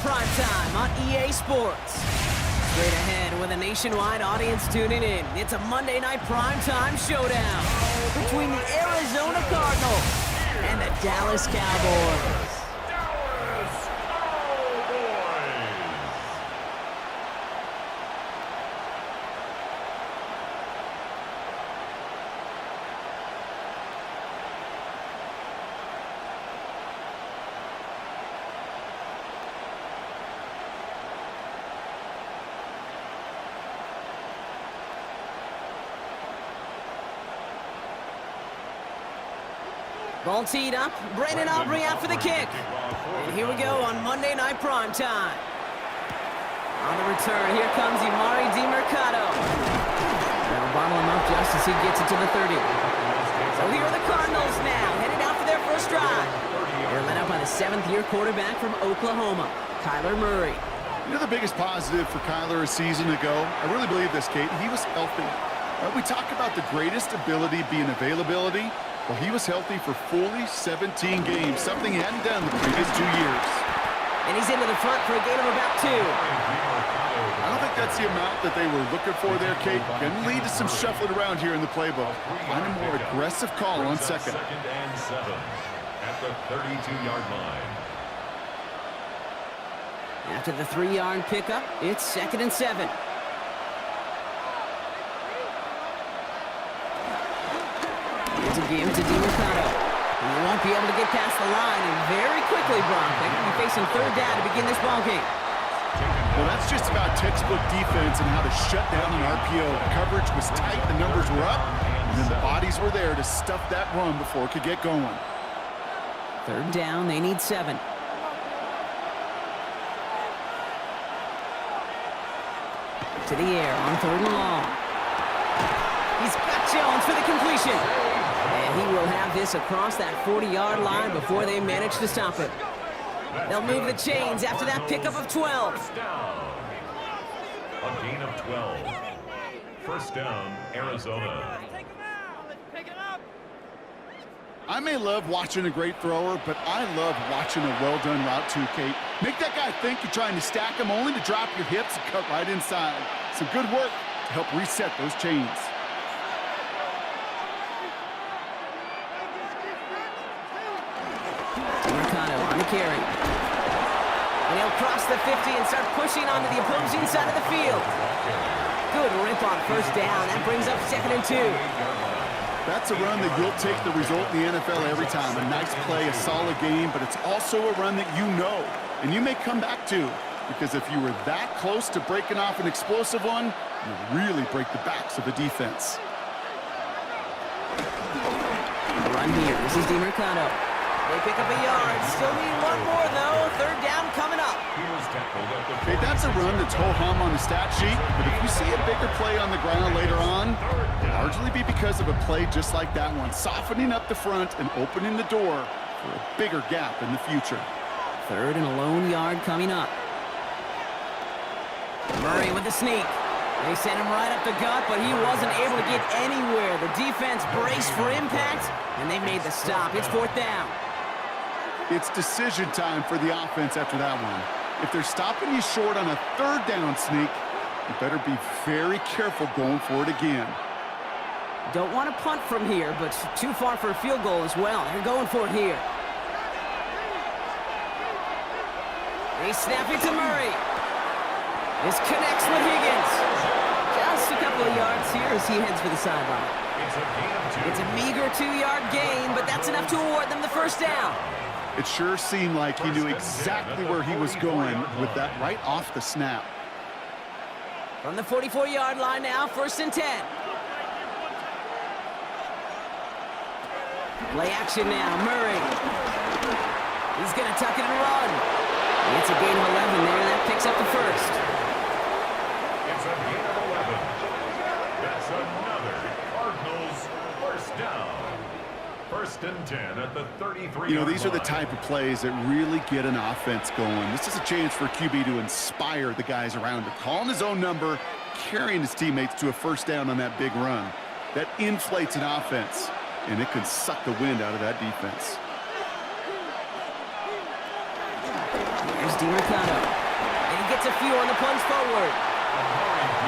primetime on EA Sports. Straight ahead with a nationwide audience tuning in, it's a Monday night primetime showdown between the Arizona Cardinals and the Dallas Cowboys. Ball teed up, Brandon Aubrey out for the kick. And here we go on Monday Night Primetime. On the return, here comes Emari DeMercado. They'll bottle him up just as he gets it to the 30. So here are the Cardinals now, headed out for their first drive. They're led out by the seventh-year quarterback from Oklahoma, Kyler Murray. You know the biggest positive for Kyler a season ago? I really believe this, Kate. He was healthy. We talk about the greatest ability being availability. Well, he was healthy for fully 17 games, something he hadn't done the previous 2 years. And he's into the front for a gain of about 2. I don't think that's the amount that they were looking for there, Kate. Can lead to some shuffling around here in the playbook. Find a more aggressive call on second. Second and 7 at the 32-yard line. After the 3-yard pickup, it's 2nd and 7. It's a game to DeMercado. He won't be able to get past the line, and very quickly, Brock, they're going to be facing 3rd down to begin this ballgame. Well, that's just about textbook defense and how to shut down an RPO. The coverage was tight, the numbers were up, and then the bodies were there to stuff that run before it could get going. 3rd down, they need 7. To the air on 3rd and long. He's got Jones for the completion. And he will have this across that 40-yard line before they manage to stop it. They'll move the chains after that pickup of 12. First down. A gain of 12. First down, Arizona. I may love watching a great thrower, but I love watching a well-done route too, Kate. Make that guy think you're trying to stack him only to drop your hips and cut right inside. Some good work to help reset those chains. On the carry. And he'll cross the 50 and start pushing onto the opposing side of the field. Good rip on first down. That brings up 2nd and 2. That's a run that you'll take the result in the NFL every time. A nice play, a solid game, but it's also a run that you know and you may come back to, because if you were that close to breaking off an explosive one, you really break the backs of the defense. Run here. This is DeMercado. They pick up a yard. Still need one more, though. 3rd down coming up. Okay, that's a run that's ho-hum on the stat sheet, but if you see a bigger play on the ground later on, it'll largely be because of a play just like that one, softening up the front and opening the door for a bigger gap in the future. 3rd and a lone yard coming up. Murray with the sneak. They sent him right up the gut, but he wasn't able to get anywhere. The defense braced for impact, and they made the stop. It's 4th down. It's decision time for the offense after that one. If they're stopping you short on a 3rd down sneak, you better be very careful going for it again. Don't want to punt from here, but too far for a field goal as well. They're going for it here. They snap it to Murray. This connects with Higgins. Just a couple of yards here as he heads for the sideline. It's a meager 2-yard gain, but that's enough to award them the first down. It sure seemed like he knew exactly where he was going with that right off the snap. From the 44-yard line now, 1st and 10. Play action now, Murray. He's going to tuck it and run. It's a gain of 11 there. That picks up the first. It's a gain of 11. That's another Cardinals first down. 1st and 10 at the 33. You know, these are the type of plays that really get an offense going. This is a chance for a QB to inspire the guys around him. Calling his own number, carrying his teammates to a first down on that big run. That inflates an offense, and it can suck the wind out of that defense. Here's DiMercato. And he gets a few on the plunge forward.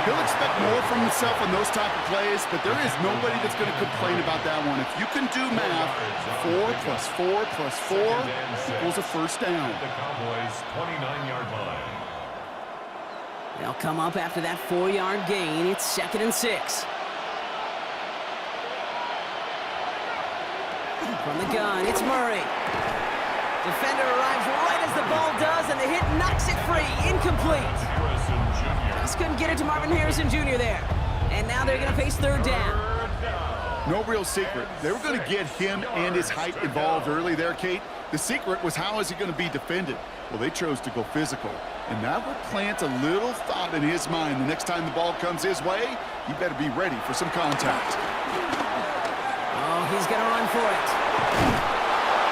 He'll expect more from himself on those type of plays, but there is nobody that's going to complain about that one. If you can do math, 4 plus 4 plus 4 equals a first down. The Cowboys' 29-yard line. They'll come up after that 4-yard gain. It's 2nd and 6. From the gun, it's Murray. Defender arrives right as the ball does, and the hit knocks it free. Incomplete. Just couldn't get it to Marvin Harrison Jr. there. And now they're going to face 3rd down. No real secret. They were going to get him and his height involved early there, Kate. The secret was how is he going to be defended? Well, they chose to go physical. And that would plant a little thought in his mind. The next time the ball comes his way, he better be ready for some contact. Oh, he's going to run for it.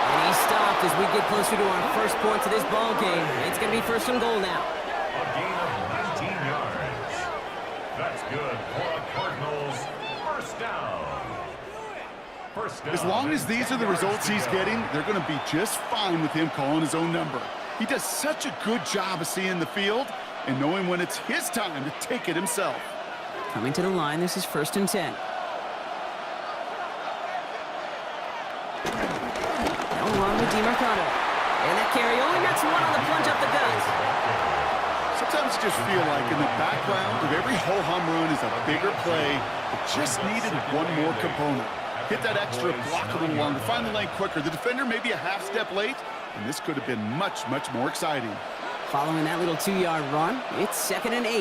And he's stopped as we get closer to our first points of this ball game. It's going to be 1st and goal now. A gain of 19 yards. That's good for a Cardinals first down. First down. As long as these are the results he's getting, they're going to be just fine with him calling his own number. He does such a good job of seeing the field and knowing when it's his time to take it himself. Coming to the line, this is 1st and 10. They'll run with DiMercato. And that carry only gets 1 on the plunge up the gut. Sometimes you just feel like in the background of every ho-hum run is a bigger play that just needed one more component. Hit that extra block a little longer, find the lane quicker. The defender may be a half step late, and this could have been much, much more exciting. Following that little 2-yard run, it's 2nd and 8.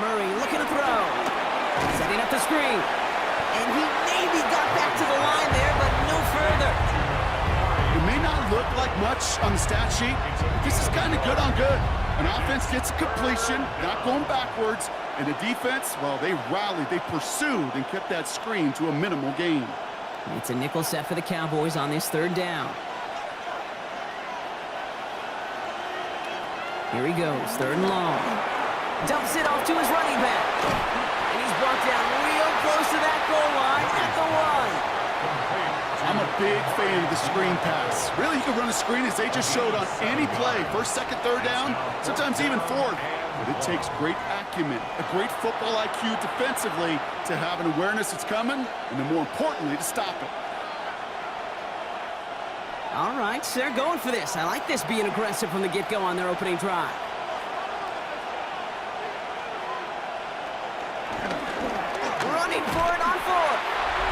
Murray looking to throw. Setting up the screen. And he maybe got back to the line there, but no further. It may not look like much on the stat sheet, but this is kind of good on good. An offense gets a completion, not going backwards, and the defense, well, they rallied, they pursued, and kept that screen to a minimal gain. It's a nickel set for the Cowboys on this 3rd down. Here he goes, 3rd and long. Dumps it off to his running back. And he's brought down real close to that goal line at the 1. I'm a big fan of the screen pass. Really, you can run a screen as they just showed on any play. 1st, 2nd, 3rd down, sometimes even 4th. But it takes great acumen, a great football IQ defensively to have an awareness it's coming, and then more importantly, to stop it. All right, so they're going for this. I like this being aggressive from the get-go on their opening drive. Running for it on 4th.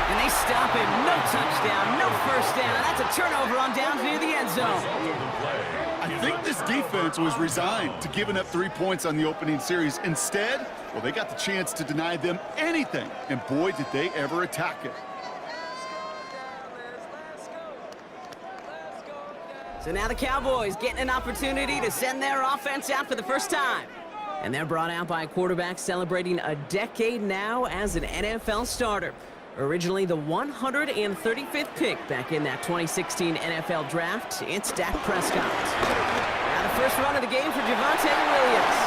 And they stop him. No touchdown, no first down. That's a turnover on downs near the end zone. I think this defense was resigned to giving up 3 points on the opening series. Instead, well, they got the chance to deny them anything. And boy, did they ever attack it. So now the Cowboys getting an opportunity to send their offense out for the first time. And they're brought out by a quarterback celebrating a decade now as an NFL starter. Originally the 135th pick back in that 2016 NFL Draft, it's Dak Prescott. Now the first run of the game for Javonte Williams.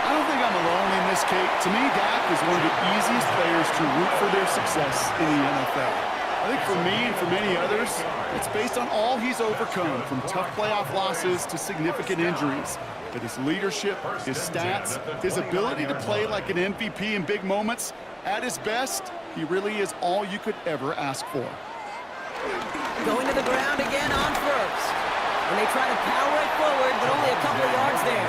I don't think I'm alone in this, Kate. To me, Dak is one of the easiest players to root for their success in the NFL. I think for me and for many others, it's based on all he's overcome, from tough playoff losses to significant injuries. But his leadership, his stats, his ability to play like an MVP in big moments, at his best, he really is all you could ever ask for. Going to the ground again on 1st. And they try to power it forward, but only a couple of yards there.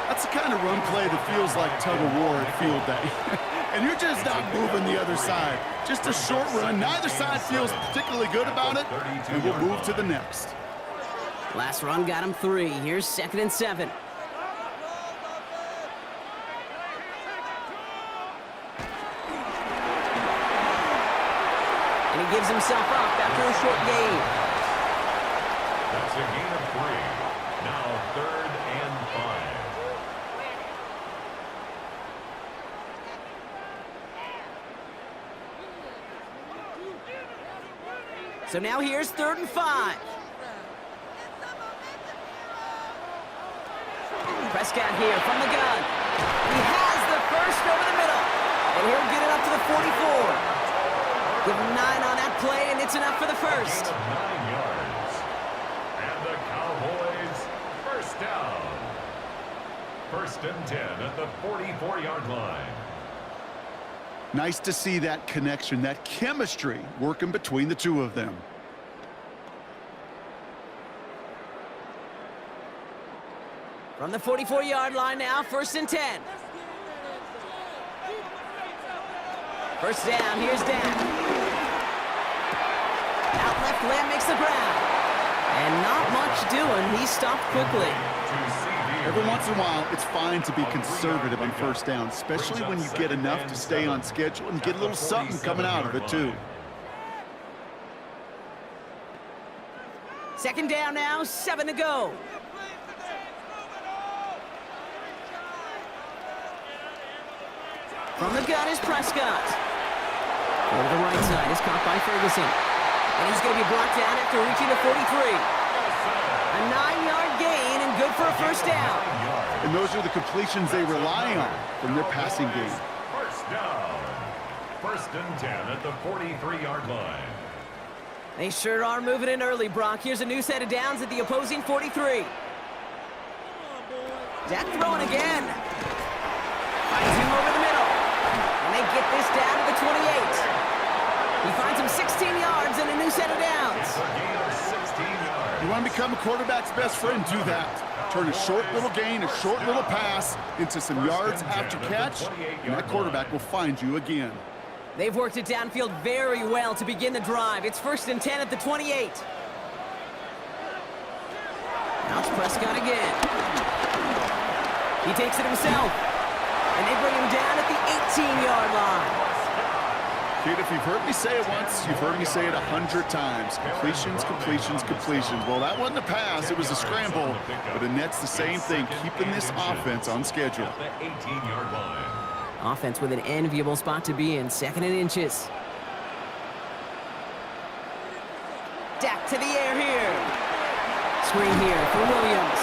That's the kind of run play that feels like tug-of-war at field day. And you're just not moving the other side. Just a short run. Neither side feels particularly good about it, and we'll move to the next. Last run got him 3. Here's 2nd and 7. And he gives himself up after a short gain. That's a gain of 3. Now 3rd and 5. So now here's 3rd and 5. Prescott here from the gun. He has the first over the middle. And he'll get it up to the 44. Give him 9 on that play, and it's enough for the first. 9 yards. first down. First and 10 at the 44-yard line. Nice to see that connection, that chemistry working between the two of them. From the 44-yard line now, first and 10. First down, here's Dan. Out left, Lamb makes the grab. And not much doing, he stopped quickly. Every once in a while, it's fine to be conservative on first down, especially when you get enough to stay on schedule and get a little something coming out of it, too. Second down now, 7 to go. From the gun is Prescott. Over the right side is caught by Ferguson. And he's going to be brought down after reaching the 43. A 9-yard gain and good for a first down. And those are the completions they rely on from their passing game. First down. First and 10 at the 43-yard line. They sure are moving in early, Brock. Here's a new set of downs at the opposing 43. Dak throwing again. Finds him over the middle. And they get this down to the 28. He finds him 16 yards and a new set of downs. You want to become a quarterback's best friend, do that. Turn a short little gain, a short little pass into some yards after catch, and that quarterback will find you again. They've worked it downfield very well to begin the drive. It's first and 10 at the 28. Now it's Prescott again. He takes it himself. And they bring him down at the 18-yard line. Kid, if you've heard me say it once, you've heard me say it 100 times. Completions, completions, completions. Well, that wasn't a pass. It was a scramble. But Annette's the same thing, keeping this offense on schedule. The 18-yard line. Offense with an enviable spot to be in, second and inches. Dak to the air here. Screen here for Williams.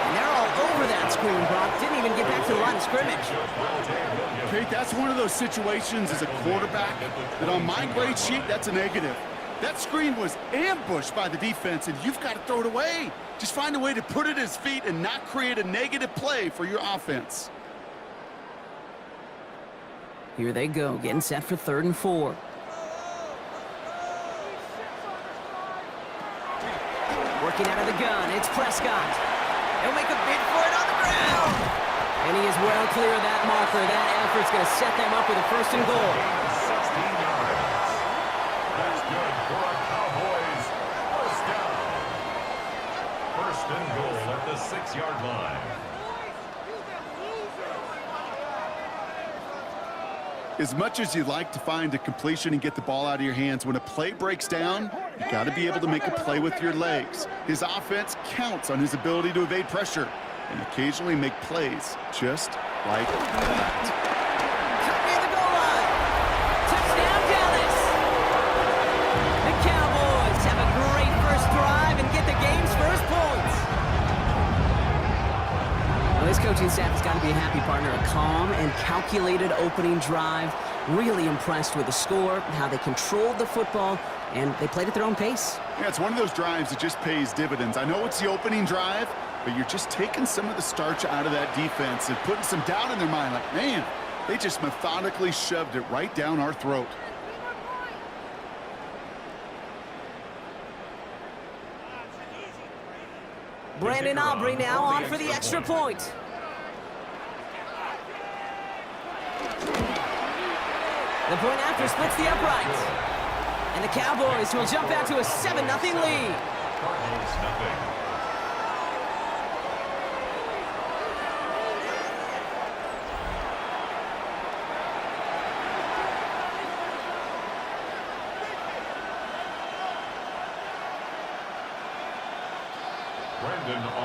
And they're all over that screen, Brock. Didn't even get back to the line of scrimmage. Kate, that's one of those situations as a quarterback that on my grade sheet, that's a negative. That screen was ambushed by the defense, and you've got to throw it away. Just find a way to put it at his feet and not create a negative play for your offense. Here they go, getting set for 3rd and 4. Working out of the gun, it's Prescott. He'll make a bid for it on the ground. And he is well clear of that marker. That effort's going to set them up with a 1st and goal. 16 yards. That's good for a Cowboys first down. 1st and goal at the 6-yard line. As much as you like to find a completion and get the ball out of your hands, when a play breaks down, you got to be able to make a play with your legs. His offense counts on his ability to evade pressure and occasionally make plays just like that. Cut near the goal line. Touchdown, Dallas. The Cowboys have a great first drive and get the game's first points. Well, this coaching staff has got to be a happy partner. A calm and calculated opening drive. Really impressed with the score, how they controlled the football, and they played at their own pace. Yeah, it's one of those drives that just pays dividends. I know it's the opening drive, but you're just taking some of the starch out of that defense and putting some doubt in their mind. Like, man, they just methodically shoved it right down our throat. Brandon Aubrey now on for the extra point. The point after splits the upright. And the Cowboys will jump out to a 7-0 lead. Cardinals nothing.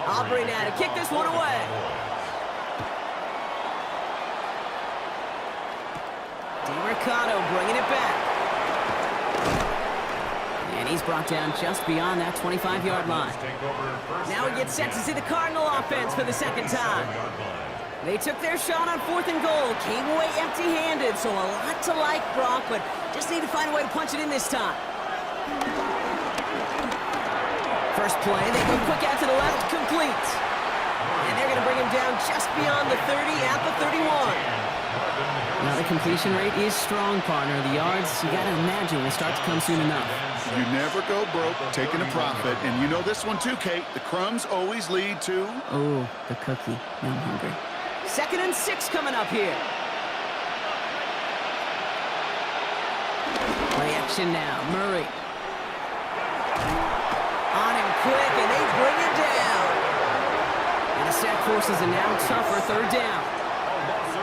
Aubrey now to kick this one away. DeMarcado bringing it back. And he's brought down just beyond that 25-yard line. Now he gets set to see the Cardinal offense for the 2nd time. They took their shot on 4th and goal, came away empty-handed, so a lot to like, Brock, but just need to find a way to punch it in this time. First play, they go quick out to the left, complete. And they're going to bring him down just beyond the 30 at the 31. Now, the completion rate is strong, partner. The yards, you got to imagine, will start to come soon enough. You never go broke taking a profit. And you know this one too, Kate. The crumbs always lead to... Oh, the cookie. Now I'm hungry. 2nd and 6 coming up here. Play action now. Murray. On him quick, and they bring it down. And the sack forces a now tougher 3rd down.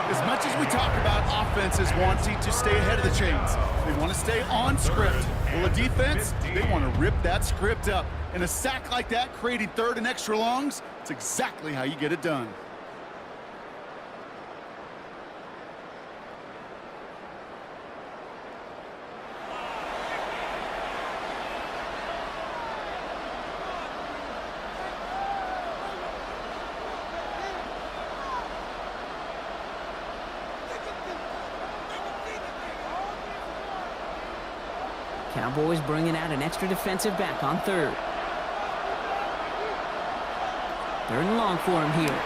As much as we talk about offenses wanting to stay ahead of the chains, they want to stay on script. Well, a defense, they want to rip that script up. And a sack like that, creating 3rd and extra longs, it's exactly how you get it done. Cowboys bringing out an extra defensive back on 3rd. 3rd and long for him here.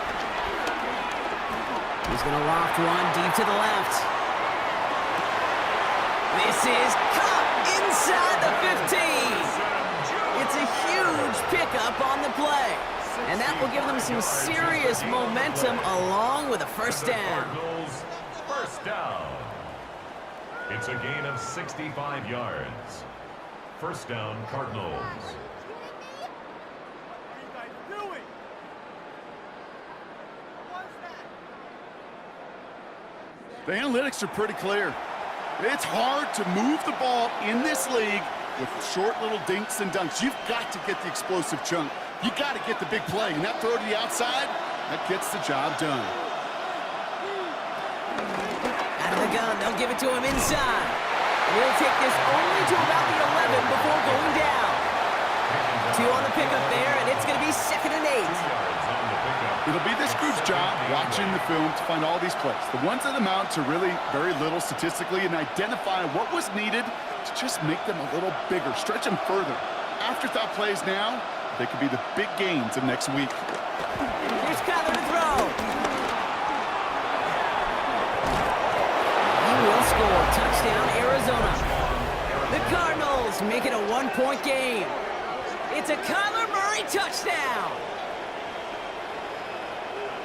He's going to loft one deep to the left. This is caught inside the 15. It's a huge pickup on the play. And that will give them some serious momentum along with a 1st down. Cardinals, 1st down. It's a gain of 65 yards. 1st down, Cardinals. The analytics are pretty clear. It's hard to move the ball in this league with short little dinks and dunks. You've got to get the explosive chunk. You got to get the big play. And that throw to the outside, that gets the job done. Out of the gun, they'll give it to him inside. He'll take this only to about the 11 before going down. 2 on the pickup there, and it's going to be 2nd and 8. It'll be this group's job watching the film to find all these plays. The ones that amount to really very little statistically and identify what was needed to just make them a little bigger, stretch them further. Afterthought plays now, they could be the big gains of next week. Here's Kyler to throw. He will score. Touchdown, Arizona. The Cardinals make it a 1-point game. It's a Kyler Murray touchdown.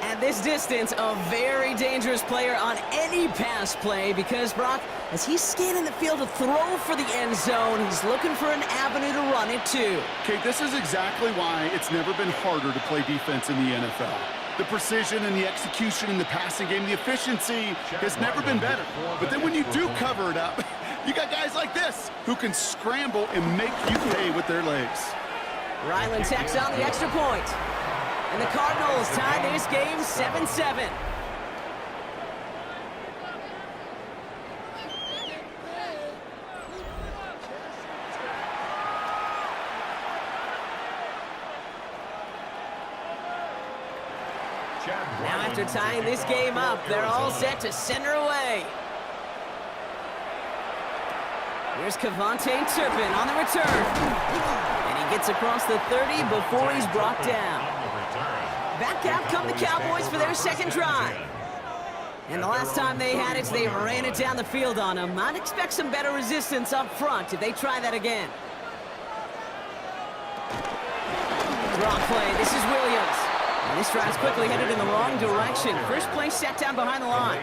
At this distance, a very dangerous player on any pass play because, Brock, as he's scanning the field to throw for the end zone, he's looking for an avenue to run it to. Kate, this is exactly why it's never been harder to play defense in the NFL. The precision and the execution in the passing game, the efficiency has never been better. But then when you do cover it up, you got guys like this who can scramble and make you pay with their legs. Ryland tacks on the extra point. And the Cardinals tie this game 7-7. Now after tying this game up, they're all set to center away. Here's Kevontae Turpin on the return. And he gets across the 30 before he's brought down. Back out come the Cowboys for their 2nd drive. And the last time they had it, they ran it down the field on them. I'd expect some better resistance up front if they try that again. Draw play. This is Williams. And this drive's quickly headed in the wrong direction. First play set down behind the line.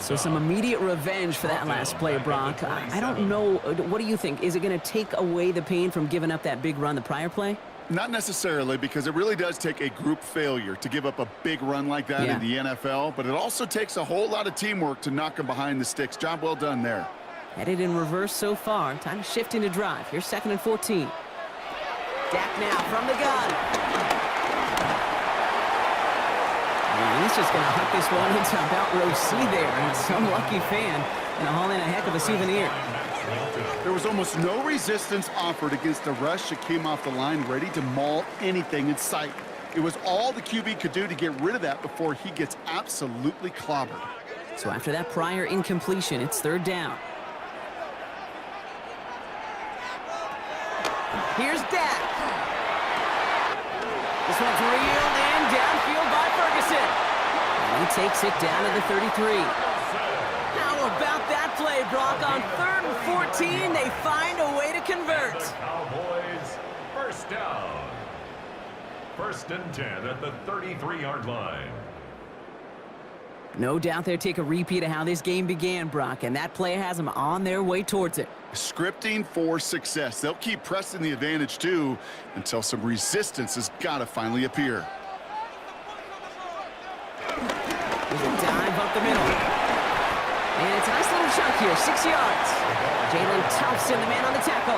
So some immediate revenge for that last play, Brock. I don't know. What do you think? Is it going to take away the pain from giving up that big run the prior play? Not necessarily, because it really does take a group failure to give up a big run like that in the NFL, but it also takes a whole lot of teamwork to knock them behind the sticks. Job well done there. Headed in reverse so far. Time to shift into drive. Here's 2nd and 14. Dak now from the gun. And he's just going to huck this one into about row C there. And some lucky fan going to haul in a heck of a souvenir. There was almost no resistance offered against a rush that came off the line ready to maul anything in sight. It was all the QB could do to get rid of that before he gets absolutely clobbered. So after that prior incompletion, it's 3rd down. Here's Dak. This one's reeled in downfield by Ferguson. And he takes it down to the 33. How about that play, Brock? On 3rd and 14, they find a way to convert. The Cowboys, first down. 1st and 10 at the 33-yard line. No doubt they'll take a repeat of how this game began, Brock, and that play has them on their way towards it. Scripting for success. They'll keep pressing the advantage, too, until some resistance has got to finally appear. There's a dive up the middle. And it's a nice little chunk here, 6 yards. Jalen Thompson, the man on the tackle.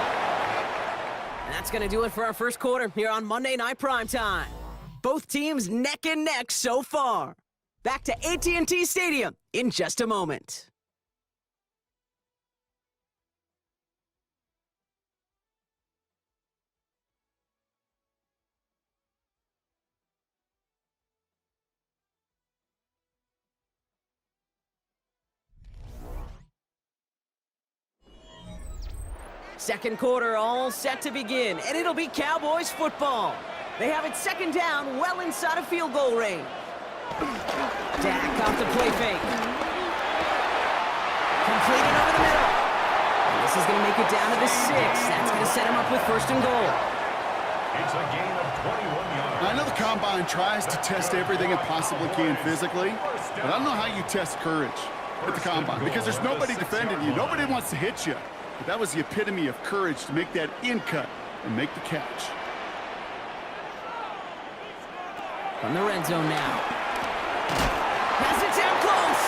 And that's going to do it for our first quarter here on Monday Night Primetime. Both teams neck and neck so far. Back to AT&T Stadium in just a moment. Second quarter all set to begin, and it'll be Cowboys football. They have it 2nd down, well inside of field goal range. Dak off the play fake. Completed over the middle. And this is going to make it down to the 6. That's going to set him up with 1st and goal. It's a gain of 21 yards. I know the Combine tries to test everything it possibly can physically, but I don't know how you test courage at the Combine because there's nobody defending you. Nobody wants to hit you. But that was the epitome of courage to make that in cut and make the catch. From the red zone now. Pass it down close.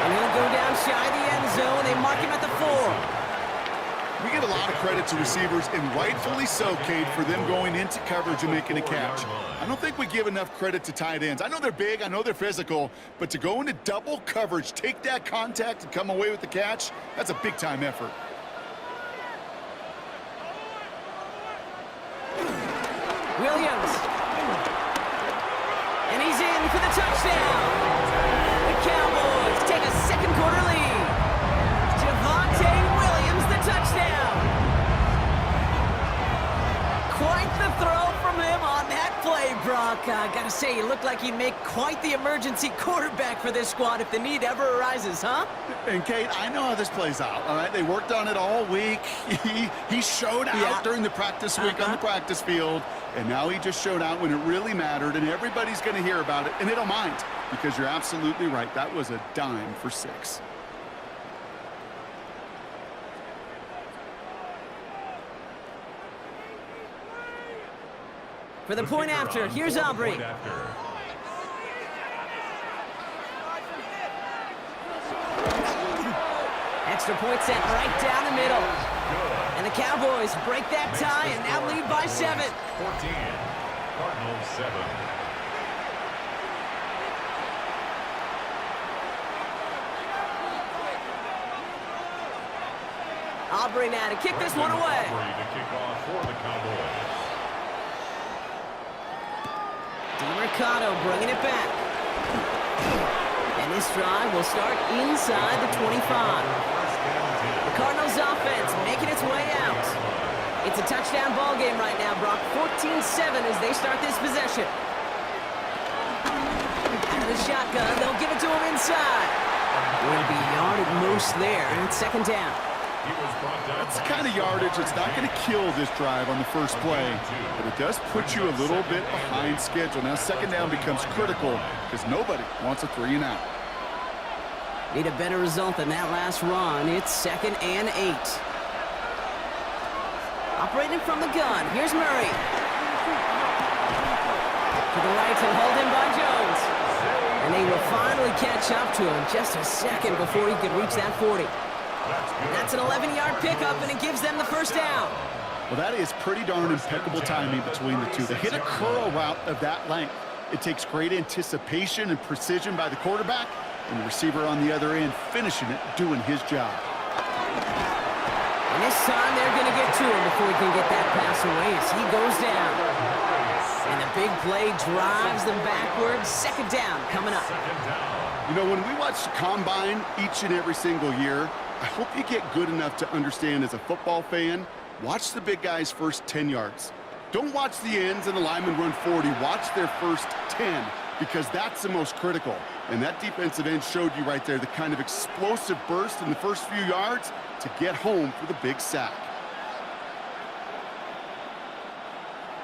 And he'll go down shy of the end zone. They mark him at the 4. We give a lot of credit to receivers, and rightfully so, Kate, for them going into coverage and making a catch. I don't think we give enough credit to tight ends. I know they're big, I know they're physical, but to go into double coverage, take that contact, and come away with the catch, that's a big-time effort. Williams. And he's in for the touchdown. The Cowboys take a 2nd quarter lead. Javonte Williams, the touchdown. Quite the throw from him on that play, Brock. I gotta say, he looked like he'd make quite the emergency quarterback for this squad if the need ever arises, huh? And, Kate, I know how this plays out, all right? They worked on it all week. He showed out during the practice week on the practice field, and now he just showed out when it really mattered, and everybody's going to hear about it, and they don't mind, because you're absolutely right. That was a dime for 6. For the point after, here's Aubrey. Extra point set right down the middle. And the Cowboys break that tie and now lead by 7. 14. Cardinals 7. Aubrey now to kick this one away. To kick off for the Cowboys. Mercado bringing it back. And this drive will start inside the 25. The Cardinals offense making its way out. It's a touchdown ball game right now, Brock. 14-7 as they start this possession. Out of the shotgun, they'll give it to him inside. Will be yard at most there, and it's 2nd down. That's the kind of yardage that's not going to kill this drive on the first play, but it does put you a little bit behind schedule. Now 2nd down becomes critical because nobody wants a 3 and out. Need a better result than that last run. It's 2nd and 8. Operating from the gun, here's Murray. To the right and hauled in by Jones. And they will finally catch up to him just a second before he could reach that 40. That's an 11-yard pickup, and it gives them the 1st down. Well, that is pretty darn impeccable timing between the two. They hit a curl route of that length. It takes great anticipation and precision by the quarterback, and the receiver on the other end finishing it, doing his job. And this time they're going to get to him before he can get that pass away as he goes down. And the big play drives them backwards. 2nd down coming up. You know, when we watch the Combine each and every single year, I hope you get good enough to understand as a football fan, watch the big guy's first 10 yards. Don't watch the ends and the linemen run 40. Watch their first 10 because that's the most critical. And that defensive end showed you right there the kind of explosive burst in the first few yards to get home for the big sack.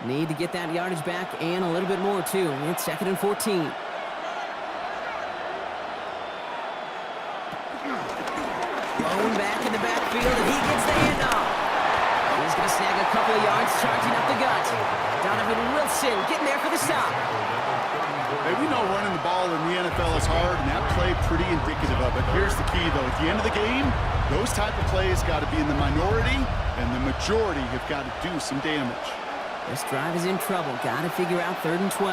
Need to get that yardage back and a little bit more, too. It's 2nd and 14. Blown back in the backfield, and he gets the handoff. He's going to snag a couple of yards, charging up the gut. Donovan Wilson getting there for the stop. Hey, we know running the ball in the NFL is hard, and that play pretty indicative of it. Here's the key, though. At the end of the game, those type of plays got to be in the minority, and the majority have got to do some damage. This drive is in trouble. Got to figure out 3rd and 12.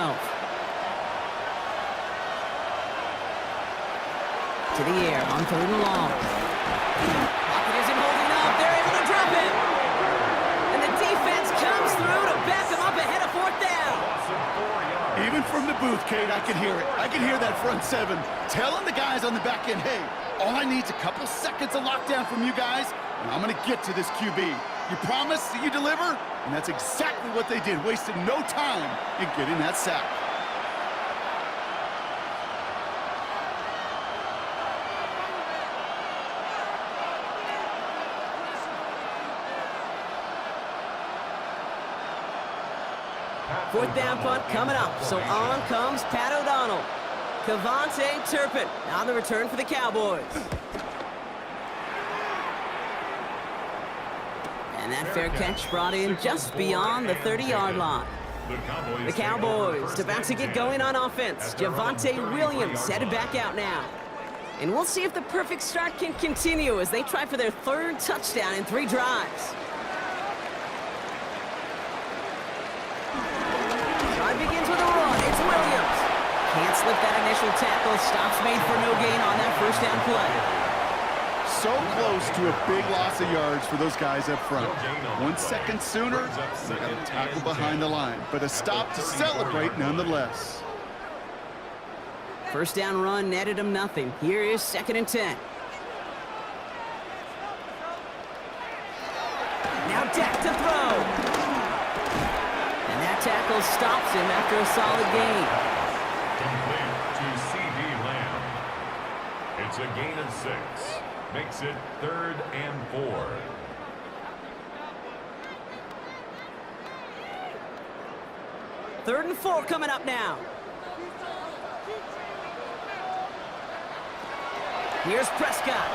To the air on 3rd and long. Pocket isn't holding up. They're able to drop it. And the defense comes through to back them up ahead of 4th down. Even from the booth, Kate, I can hear it. I can hear that front 7 telling the guys on the back end, hey, all I need is a couple seconds of lockdown from you guys, and I'm going to get to this QB. You promise that you deliver? And that's exactly what they did, wasted no time in getting that sack. Fourth down punt coming up. So on comes Pat O'Donnell. Kevontae Turpin on the return for the Cowboys. And that fair catch brought in just beyond the 30-yard line. The Cowboys about to get going on offense. Javonte Williams headed back out now. And we'll see if the perfect start can continue as they try for their 3rd touchdown in 3 drives. Drive begins with a run. It's Williams. Can't slip that initial tackle. Stops made for no gain on that 1st down play. So close to a big loss of yards for those guys up front. 1 second sooner, they got a tackle behind the line, but a stop to celebrate nonetheless. 1st down run netted him nothing. Here is 2nd and 10. Now Dak to throw. And that tackle stops him after a solid gain. Complete to C.D. Lamb. It's a gain of 6. Makes it 3rd and 4. Third and 4 coming up now. Here's Prescott.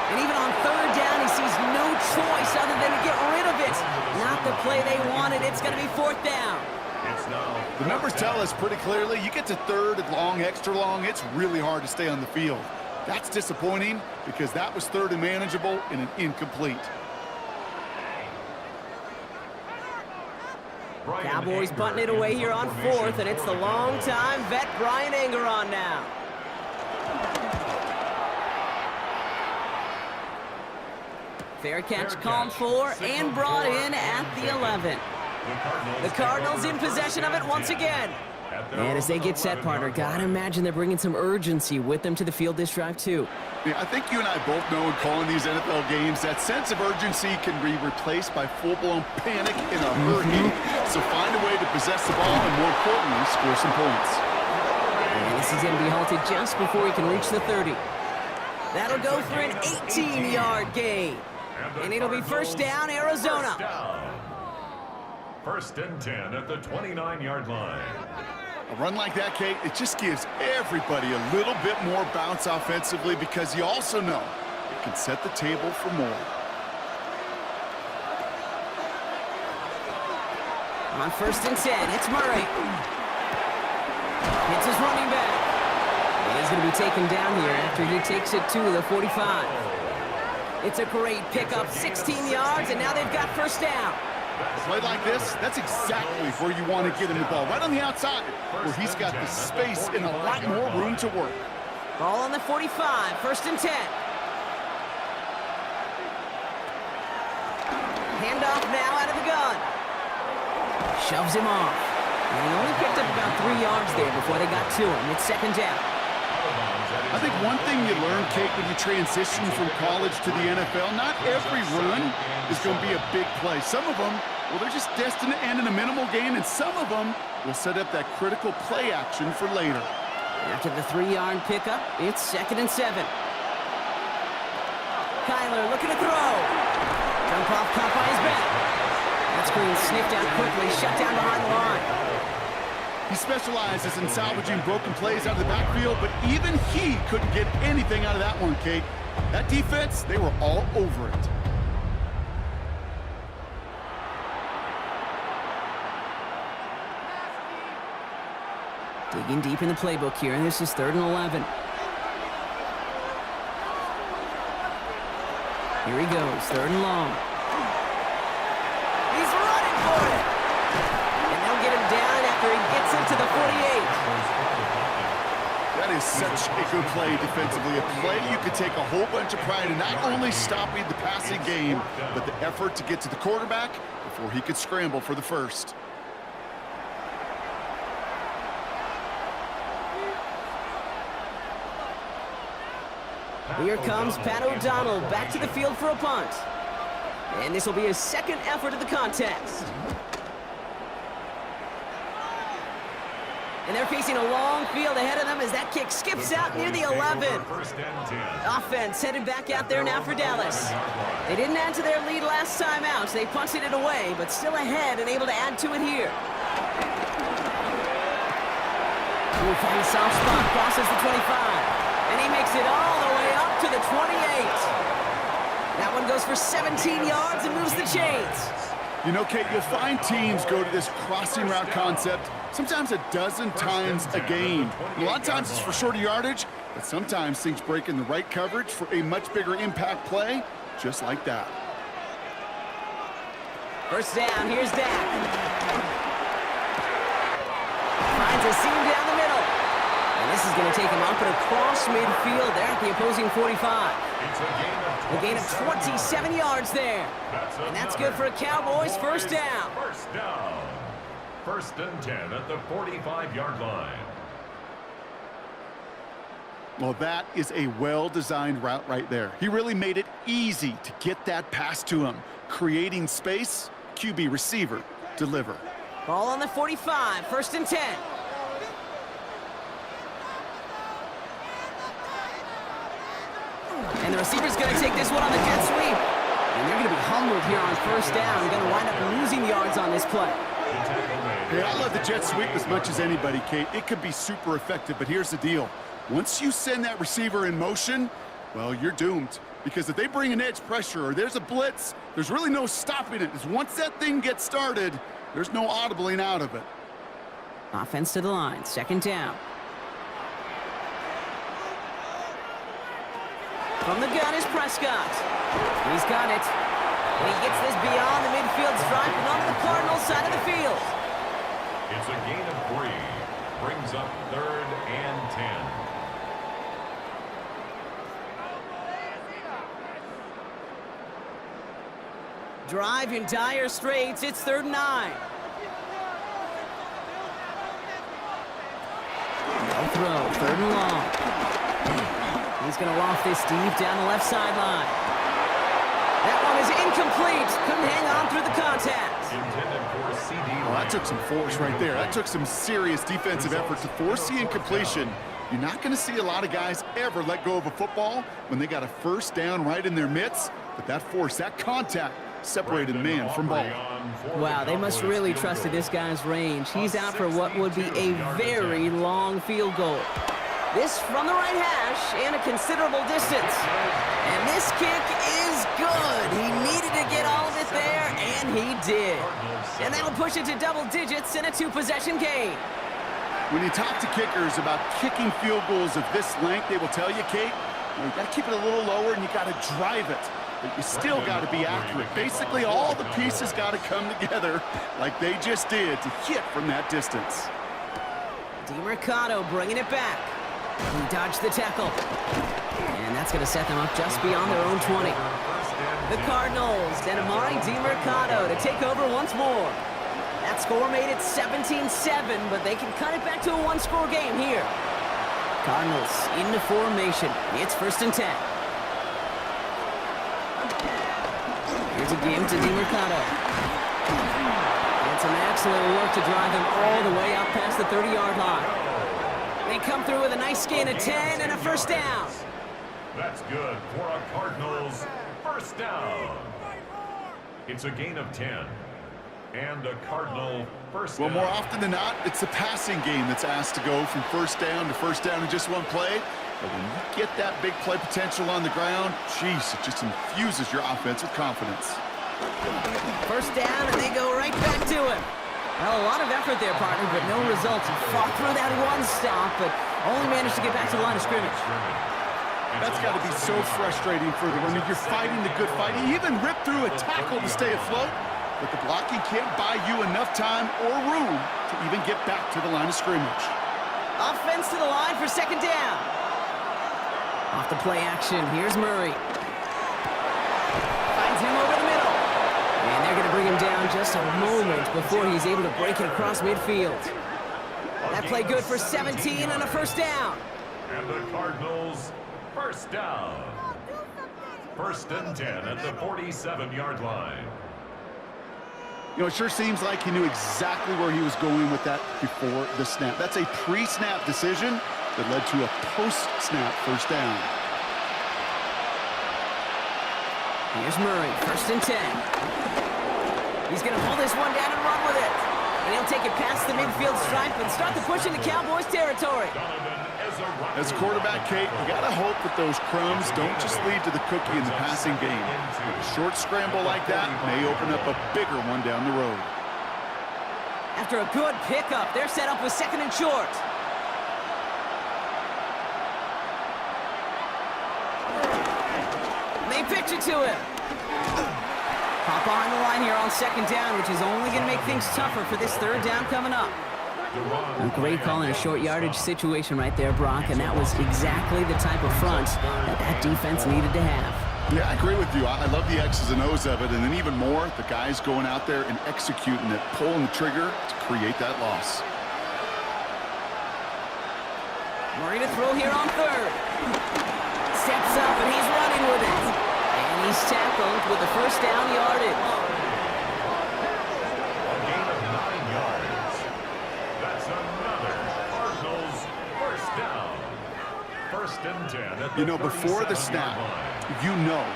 And even on 3rd down, he sees no choice other than to get rid of it. Not the play they wanted. It's going to be 4th down. The numbers tell us pretty clearly, you get to 3rd and long, extra long, it's really hard to stay on the field. That's disappointing because that was 3rd and manageable and an incomplete. Cowboys bunting it away here on 4th, and it's the long-time vet Brian Anger on now. Fair catch called for and brought in at the 11. The Cardinals in possession of it once again. And as they get set, partner, gotta imagine they're bringing some urgency with them to the field this drive, too. Yeah, I think you and I both know in calling these NFL games, that sense of urgency can be replaced by full-blown panic in a hurry. So find a way to possess the ball and, more importantly, score some points. And this is going to be halted just before he can reach the 30. That'll go for an 18-yard gain. And it'll be 1st down, Arizona. 1st and 10 at the 29-yard line. A run like that, Kate, it just gives everybody a little bit more bounce offensively because you also know it can set the table for more. On 1st and 10, it's Murray. It's his running back. And he's going to be taken down here after he takes it to the 45. It's a great pickup, 16 yards, and now they've got 1st down. A play like this, that's exactly where you want to get him the ball, right on the outside, where he's got the space and a lot more room to work. Ball on the 45, 1st and 10. Handoff now out of the gun. Shoves him off. And he only picked up about 3 yards there before they got to him. It's 2nd down. I think one thing you learn, Kate, when you transition from college to the NFL, not every run is going to be a big play. Some of them, well, they're just destined to end in a minimal gain, and some of them will set up that critical play action for later. After the 3-yard pickup, it's 2nd and 7. Kyler looking to throw. Jump off, caught by his back. That screen sniffed out quickly, shut down behind the line. He specializes in salvaging broken plays out of the backfield, but even he couldn't get anything out of that one, Kate. That defense, they were all over it. Digging deep in the playbook here, and this is 3rd and 11. Here he goes, 3rd and long. He's running for it! And they'll get him down after he gets into the 48. That is such a good play defensively. A play you could take a whole bunch of pride in not only stopping the passing game, but the effort to get to the quarterback before he could scramble for the first. Here comes Pat O'Donnell back to the field for a punt. And this will be his 2nd effort of the contest. And they're facing a long field ahead of them as that kick skips out near the 11. Offense headed back out there now for Dallas. They didn't add to their lead last time out, so they punted it away, but still ahead and able to add to it here. He finds a soft spot, crosses the 25. And he makes it all the way up to the 28. That one goes for 17 yards and moves the chains. You know, Kate, you'll find teams go to this crossing route concept sometimes a dozen times a game. A lot of times it's for shorter yardage, but sometimes things break in the right coverage for a much bigger impact play, just like that. 1st down, here's Dak. Finds a seam down the middle. And this is going to take him up and across midfield there at the opposing 45. A gain of 27 yards there. And that's good for a Cowboys 1st down. 1st down. 1st and 10 at the 45-yard line. Well, that is a well-designed route right there. He really made it easy to get that pass to him. Creating space, QB receiver, deliver. Ball on the 45, 1st and 10. And the receiver's going to take this one on the jet sweep. And they're going to be humbled here on 1st down. They're going to wind up losing yards on this play. Hey, I love the jet sweep as much as anybody, Kate. It could be super effective, but here's the deal. Once you send that receiver in motion, well, you're doomed. Because if they bring an edge pressure or there's a blitz, there's really no stopping it. Because once that thing gets started, there's no audibling out of it. Offense to the line, 2nd down. From the gun is Prescott. He's got it. And he gets this beyond the midfield stripe and onto the Cardinals side of the field. It's a gain of 3. Brings up 3rd and 10. Drive in dire straits. It's 3rd and 9. No throw. 3rd and long. He's going to loft this deep down the left sideline. That one is incomplete. Couldn't hang on through the contact. Well, that took some force right there. That took some serious defensive effort to force the incompletion. You're not going to see a lot of guys ever let go of a football when they got a 1st down right in their midst. But that force, that contact, separated man from ball. Wow, they must really trusted this guy's range. He's out for what would be a very long field goal. This from the right hash and a considerable distance. And this kick is good. He needed to get all of it there, and he did. And that'll push it to double digits in a 2-possession game. When you talk to kickers about kicking field goals of this length, they will tell you, Kate, you got to keep it a little lower and you got to drive it. But you still got to be accurate. Basically, all the pieces got to come together like they just did to hit from that distance. DeMercado bringing it back. He dodged the tackle. And that's going to set them up just beyond their own 20. The Cardinals and Amari DeMercado to take over once more. That score made it 17-7, but they can cut it back to a 1-score game here. Cardinals into formation. It's 1st and 10. Here's a game to DiMercato. And some excellent work to drive him all the way up past the 30-yard line. They come through with a nice gain of 10 and a 1st down. That's good for a Cardinals 1st down. It's a gain of 10. And a Cardinal 1st down. Well, more often than not, it's the passing game that's asked to go from 1st down to 1st down in just one play. But when you get that big play potential on the ground, geez, it just infuses your offense with confidence. 1st down, and they go right back to him. Well, a lot of effort there, partner, but no results. He fought through that one stop, but only managed to get back to the line of scrimmage. That's got to be so frustrating for the runner. You're fighting the good fight. He even ripped through a tackle to stay afloat. But the blocking can't buy you enough time or room to even get back to the line of scrimmage. Offense to the line for 2nd down. Off the play action, here's Murray. Finds him over the middle. And they're going to bring him down just a moment before he's able to break it across midfield. That play good for 17 and a 1st down. And the Cardinals 1st down. 1st and 10 at the 47-yard line. You know, it sure seems like he knew exactly where he was going with that before the snap. That's a pre-snap decision that led to a post-snap 1st down. Here's Murray, 1st and 10. He's going to pull this one down and run with it. And he'll take it past the midfield stripe and start the push into Cowboys territory. As a quarterback, Kate, you got to hope that those crumbs don't just lead to the cookie in the passing game. A short scramble like that may open up a bigger one down the road. After a good pickup, they're set up with 2nd and short. They pitch it to him. Hop behind the line here on 2nd down, which is only going to make things tougher for this 3rd down coming up. A great call in a short yardage situation right there, Brock, and that was exactly the type of front that defense needed to have. Yeah, I agree with you. I love the X's and O's of it, and then even more, the guys going out there and executing it, pulling the trigger to create that loss. Murray to throw here on 3rd. Steps up, and he's running with it. And he's tackled with the 1st down yardage. You know, before the snap,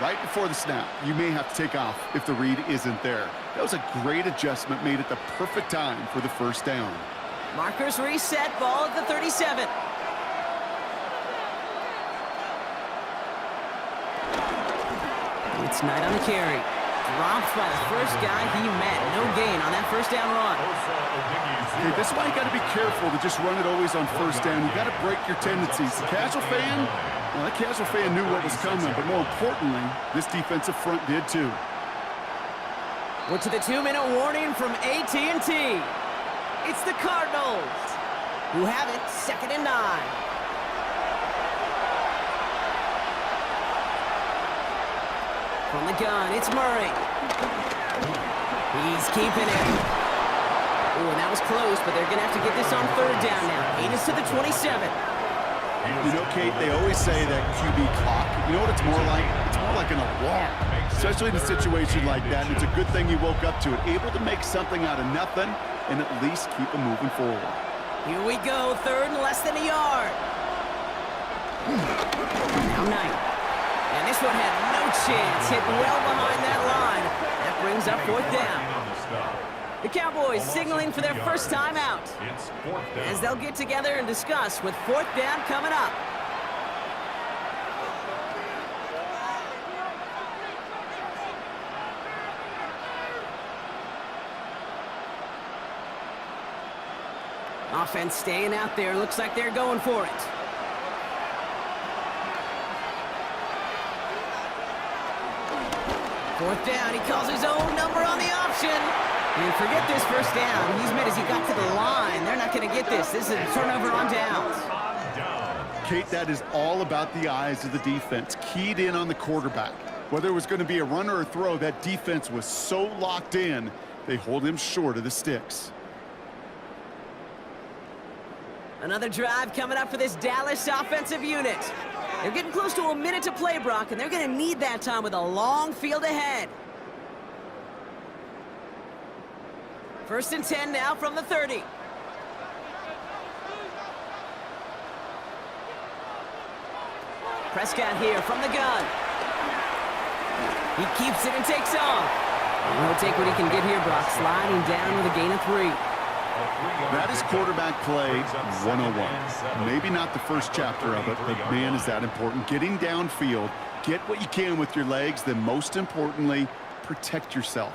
right before the snap, you may have to take off if the read isn't there. That was a great adjustment made at the perfect time for the 1st down. Markers reset, ball at the 37. It's Knight on the carry. Dropped by the first guy he met. No gain on that 1st down run. Okay, this is why you got to be careful to just run it always on 1st down. You got to break your tendencies. The casual fan, well, that casual fan knew what was coming, but more importantly, this defensive front did too. We're to the 2-minute warning from AT&T. It's the Cardinals who have it 2nd and 9. From the gun, it's Murray. He's keeping it. Ooh, and that was close, but they're going to have to get this on 3rd down now. Gain is to the 27. You know, Kate, they always say that QB clock. You know what it's more like? It's more like an alarm, especially in a situation like that. And it's a good thing you woke up to it, able to make something out of nothing and at least keep them moving forward. Here we go, 3rd and less than a yard. Now Knight. And this one had no chance, hit well behind that line. That brings up 4th down. The Cowboys signaling for their 1st time out, as they'll get together and discuss with 4th down coming up. Offense staying out there. Looks like they're going for it. Fourth down, he calls his own number on the option. And forget this 1st down. He's made as he got to the line. They're not going to get this. This is a turnover on downs. Kate, that is all about the eyes of the defense. Keyed in on the quarterback. Whether it was going to be a run or a throw, that defense was so locked in, they hold him short of the sticks. Another drive coming up for this Dallas offensive unit. They're getting close to a minute to play, Brock, and they're going to need that time with a long field ahead. 1st and 10 now from the 30. Prescott here from the gun. He keeps it and takes off. And he'll take what he can get here, Brock, sliding down with a gain of 3. That is quarterback play 101. Maybe not the first chapter of it, but man, is that important. Getting downfield, get what you can with your legs, then most importantly, protect yourself.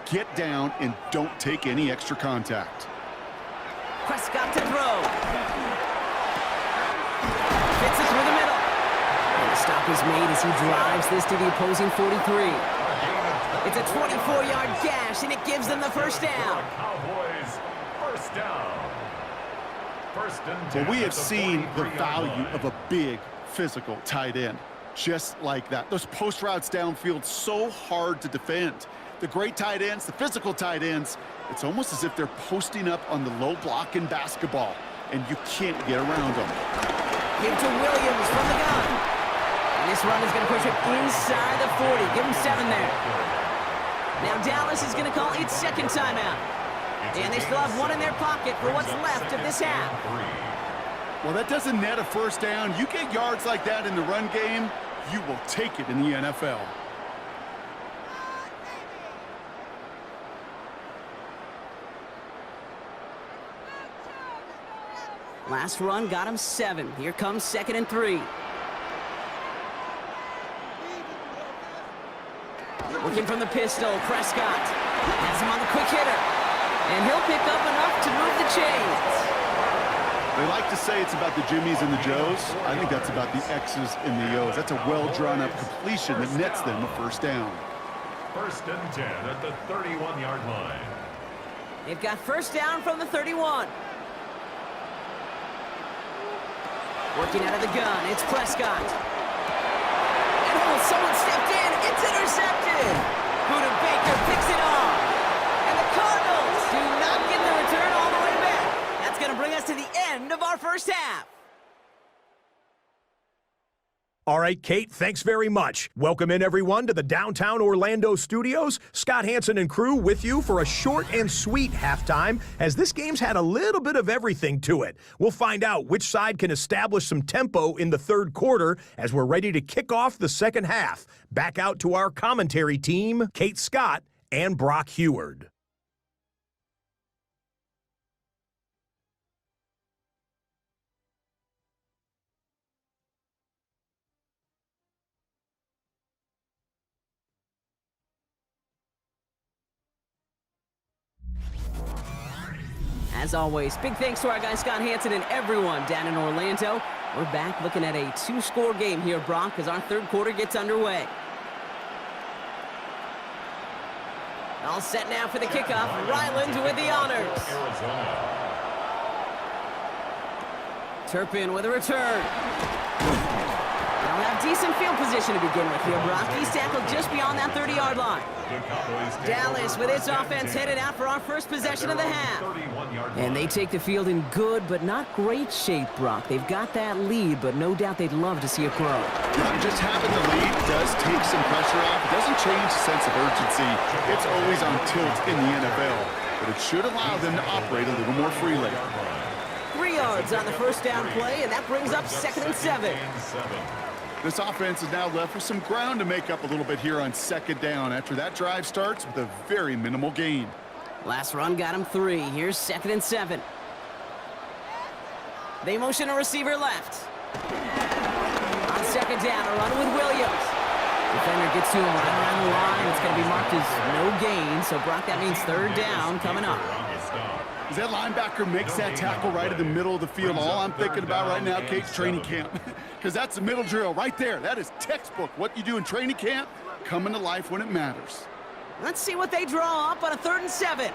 Get down and don't take any extra contact. Prescott to throw. Fits it through the middle. And the stop is made as he drives this to the opposing 43. It's a 24-yard gash, and it gives them the first down. Cowboys, first down. 1st and 10. Well, we have seen the value of a big, physical tight end. Just like that. Those post routes downfield, so hard to defend. The great tight ends, the physical tight ends, it's almost as if they're posting up on the low block in basketball, and you can't get around them. Give to Williams from the gun. And this run is going to push it inside the 40. Give him 7 there. Now Dallas is going to call its second timeout. And they still have 1 in their pocket for what's left of this half. Well, that doesn't net a first down. You get yards like that in the run game, you will take it in the NFL. Last run got him 7. Here comes 2nd and 3. Looking from the pistol, Prescott has him on the quick hitter. And he'll pick up enough to move the chains. They like to say it's about the Jimmies and the Joes. I think that's about the X's and the O's. That's a well-drawn-up completion that nets them a first down. 1st and 10 at the 31-yard line. They've got first down from the 31. Working out of the gun, it's Prescott. And oh, someone stepped in. It's intercepted. Buda Baker picks it off. And the Cardinals do not get the return all the way back. That's going to bring us to the end of our first half. All right, Kate, thanks very much. Welcome in, everyone, to the downtown Orlando studios. Scott Hansen and crew with you for a short and sweet halftime, as this game's had a little bit of everything to it. We'll find out which side can establish some tempo in the third quarter as we're ready to kick off the second half. Back out to our commentary team, Kate Scott and Brock Heward. As always, big thanks to our guy Scott Hansen and everyone down in Orlando. We're back looking at a 2-score game here, Brock, as our third quarter gets underway. All set now for the kickoff. Ryland with the honors. Turpin with a return. They'll have decent field position to begin with here, Brock. He's tackled just beyond that 30-yard line. Dallas with its offense headed out for our first possession of the half. And they take the field in good but not great shape, Brock. They've got that lead, but no doubt they'd love to see it grow. Yeah, just having the lead does take some pressure off. It doesn't change the sense of urgency. It's always on tilt in the NFL, but it should allow them to operate a little more freely. 3 yards on the first down play, and that brings up 2nd and 7. This offense is now left with some ground to make up a little bit here on 2nd down after that drive starts with a very minimal gain. Last run got him 3. Here's 2nd and 7. They motion a receiver left. On 2nd down, a run with Williams. Defender gets to him right around the line. It's going to be marked as no gain, so Brock, that means 3rd down coming up. As that linebacker makes that tackle right in the middle of the field, all I'm thinking about right now, Kate's training camp. Because that's the middle drill right there. That is textbook. What you do in training camp, coming to life when it matters. Let's see what they draw up on a 3rd and 7.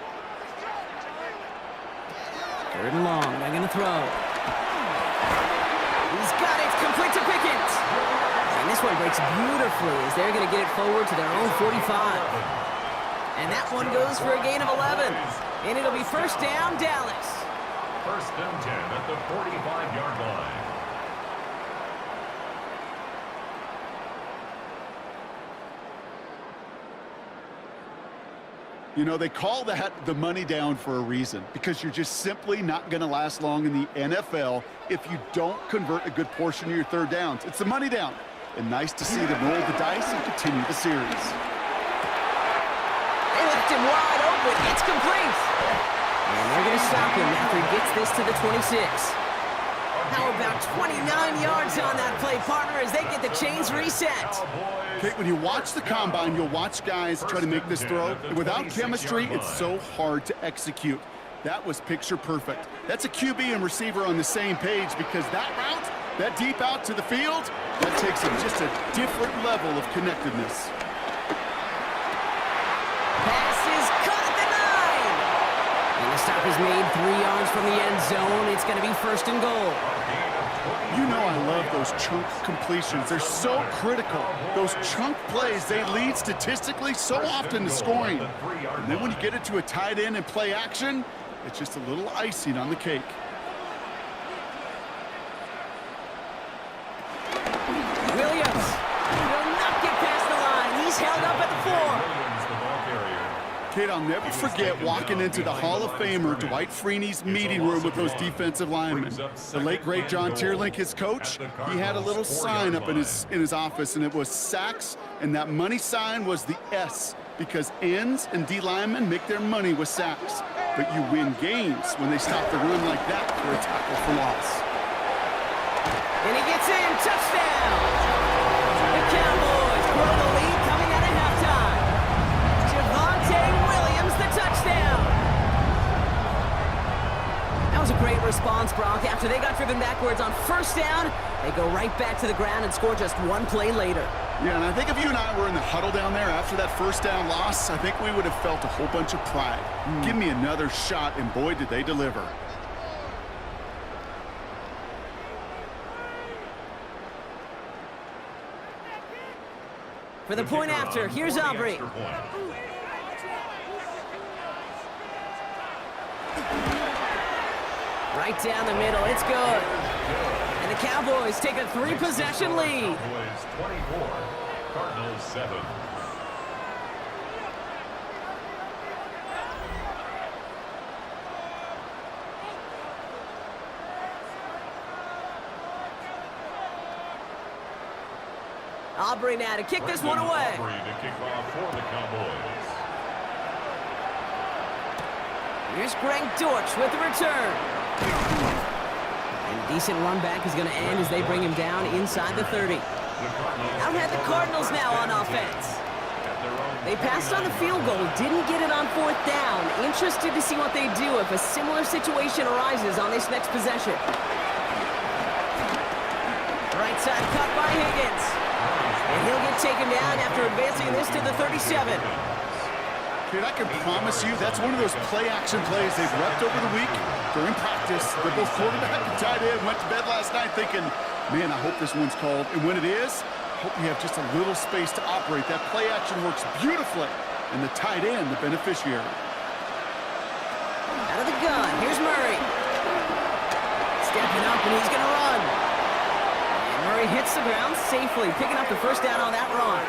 3rd and long. They're going to throw. He's got it. Complete to Pickett. And this one breaks beautifully as they're going to get it forward to their own 45. And that one goes for a gain of 11. And it'll be first down, Dallas. First and 10 at the 45-yard line. You know, they call that the money down for a reason, because you're just simply not going to last long in the NFL if you don't convert a good portion of your third downs. It's the money down. And nice to see them roll the dice and continue the series. They left him wide open. It's complete. And they're going to stop him after he gets this to the 26. How about 29 yards on that play, partner, as they get the chains reset? Okay, when you watch the combine, you'll watch guys try to make this throw. Without chemistry, it's so hard to execute. That was picture perfect. That's a QB and receiver on the same page, because that route, that deep out to the field, that takes just a different level of connectedness. Pass is caught at the 9. And the stop is made 3 yards from the end zone. It's going to be first and goal. You know I love those chunk completions. They're so critical. Those chunk plays, they lead statistically so often to scoring. And then when you get it to a tight end and play action, it's just a little icing on the cake. Williams will not get past the line. He's held up at the 4. Kid, I'll never forget walking into the Hall of Famer Dwight Freeney's meeting room with those defensive linemen. The late, great John Tierlink, his coach, he had a little sign up in his office, and it was sacks, and that money sign was the S, because ends and D linemen make their money with sacks. But you win games when they stop the run like that for a tackle for loss. And he gets in. Touchdown! The Cowboys grow the lead coming out of halftime. Williams, the touchdown. That was a great response, Brock. After they got driven backwards on first down, they go right back to the ground and score just one play later. Yeah, and I think if you and I were in the huddle down there after that first down loss, I think we would have felt a whole bunch of pride. Give me another shot, and boy, did they deliver. For the point after, here's Aubrey. Right down the middle, it's good. And the Cowboys take a 3-possession lead. Cowboys 24, Cardinals 7. Aubrey now to kick this one away. Aubrey to kick off for the Cowboys. Here's Greg Dortch with the return. And a decent run back is going to end as they bring him down inside the 30. Out had the Cardinals now on offense. They passed on the field goal, didn't get it on 4th down. Interested to see what they do if a similar situation arises on this next possession. Right side cut by Higgins. And he'll get taken down after advancing this to the 37. Dude, I can promise you that's one of those play-action plays they've repped over the week during practice. They're both quarterback and tight end. Went to bed last night thinking, man, I hope this one's called. And when it is, I hope you have just a little space to operate. That play-action works beautifully, and the tight end, the beneficiary. Out of the gun, here's Murray. Stepping up, and he's going to run. And Murray hits the ground safely, picking up the first down on that run.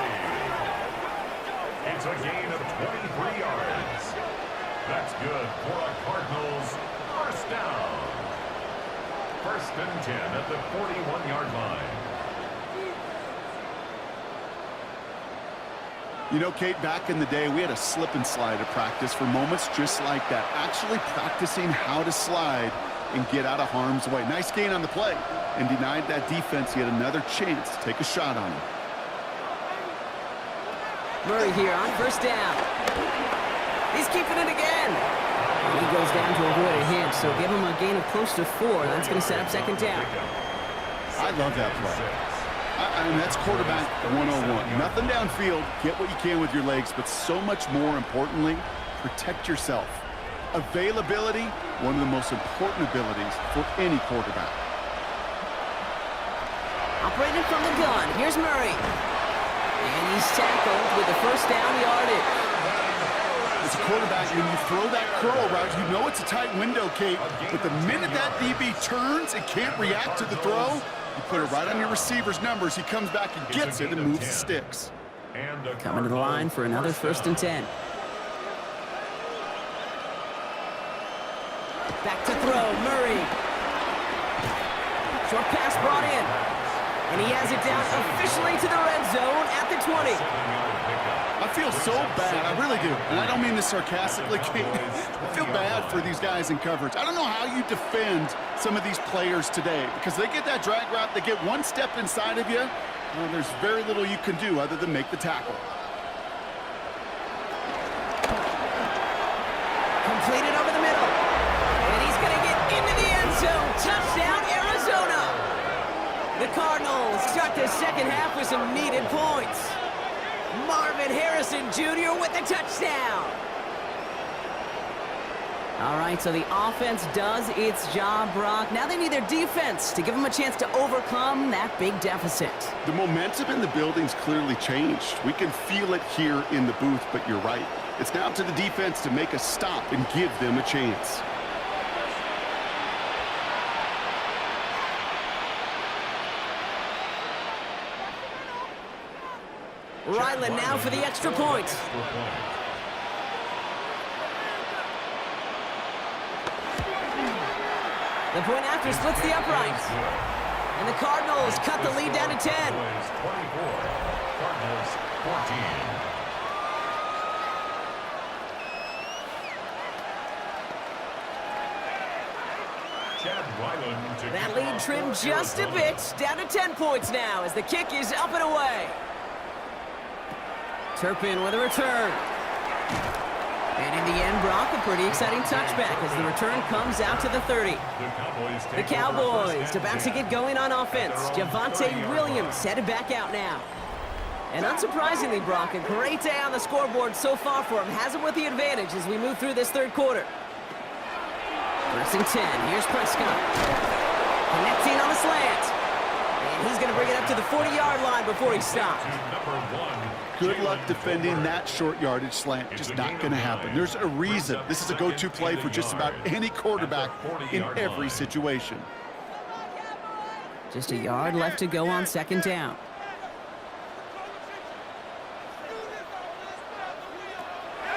It's a gain of 23 yards. That's good for a Cardinals first down. First and 10 at the 41-yard line. You know, Kate, back in the day, we had a slip and slide at practice for moments just like that. Actually practicing how to slide and get out of harm's way. Nice gain on the play, and denied that defense yet another chance to take a shot on him. Murray here on first down. He's keeping it again. And he goes down to avoid a hit, so give him a gain of close to 4. That's going to set up second down. I love that play. I mean, that's quarterback 101. Nothing downfield, get what you can with your legs, but so much more importantly, protect yourself. Availability, one of the most important abilities for any quarterback. Operated from the gun. Here's Murray. And he's tackled with the first down yardage. as a quarterback, when you throw that curl route, you know it's a tight window, Kate, but the minute that DB turns and can't react to the throw, you put it right on your receiver's numbers. He comes back and gets it and moves the sticks. Coming to the line for another 1st and 10. Back to throw, Murray. Short pass brought in. And he has it down officially to the red zone at the 20. I feel so bad, I really do. And I don't mean this sarcastically, Kate. I feel bad for these guys in coverage. I don't know how you defend some of these players today because they get that drag route, they get one step inside of you, well, there's very little you can do other than make the tackle. Completed over the middle. And he's going to get into the end zone. Touchdown, Arizona. The Cardinals start the second half with some needed points. Marvin Harrison Jr. with the touchdown. All right, so the offense does its job, Brock. Now they need their defense to give them a chance to overcome that big deficit. The momentum in the building's clearly changed. We can feel it here in the booth, but you're right. It's now to the defense to make a stop and give them a chance. Ryland now for the extra point. The point after splits the uprights. And the Cardinals cut the lead down to 10. Cardinals 14. That lead trimmed just a bit, down to 10 points now as the kick is up and away. Turpin with a return. And in the end, Brock, a pretty exciting touchback as the return comes out to the 30. The Cowboys about to get going on offense. Javonte Williams headed back out now. And unsurprisingly, Brock, a great day on the scoreboard so far for him. Has him with the advantage as we move through this third quarter. 1st and 10. Here's Prescott. Connecting on the slant. And he's going to bring it up to the 40-yard line before he stopped. Good luck defending that short yardage slant. Just not going to happen. There's a reason. This is a go-to play for just about any quarterback in every situation. Just a yard left to go on 2nd down.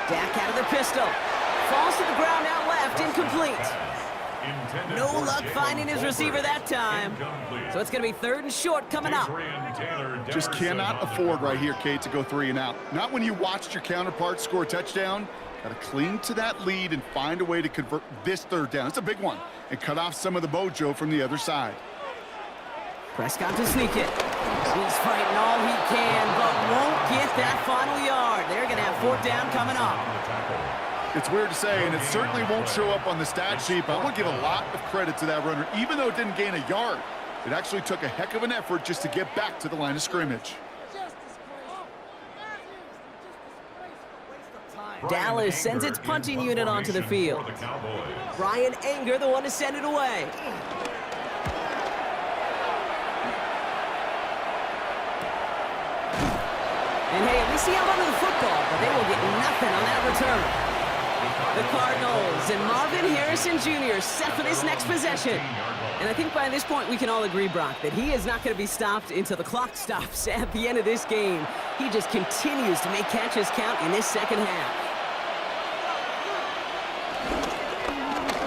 Dak out of the pistol. Falls to the ground out left, incomplete. No luck finding his receiver that time. So it's going to be 3rd and short coming up. Just cannot afford right here, Kate, to go 3 and out. Not when you watched your counterpart score a touchdown. Got to cling to that lead and find a way to convert this 3rd down. It's a big one. And cut off some of the mojo from the other side. Prescott to sneak it. He's fighting all he can, but won't get that final yard. They're going to have 4th down coming up. It's weird to say, and it certainly won't show up on the stat sheet, but I want to give a lot of credit to that runner. Even though it didn't gain a yard, it actually took a heck of an effort just to get back to the line of scrimmage. Dallas sends its punting unit onto the field. Brian Anger, the one to send it away. And hey, at least he held onto the football, but they will get nothing on that return. The Cardinals and Marvin Harrison Jr. set for this next possession. And I think by this point we can all agree, Brock, that he is not going to be stopped until the clock stops at the end of this game. He just continues to make catches count in this second half.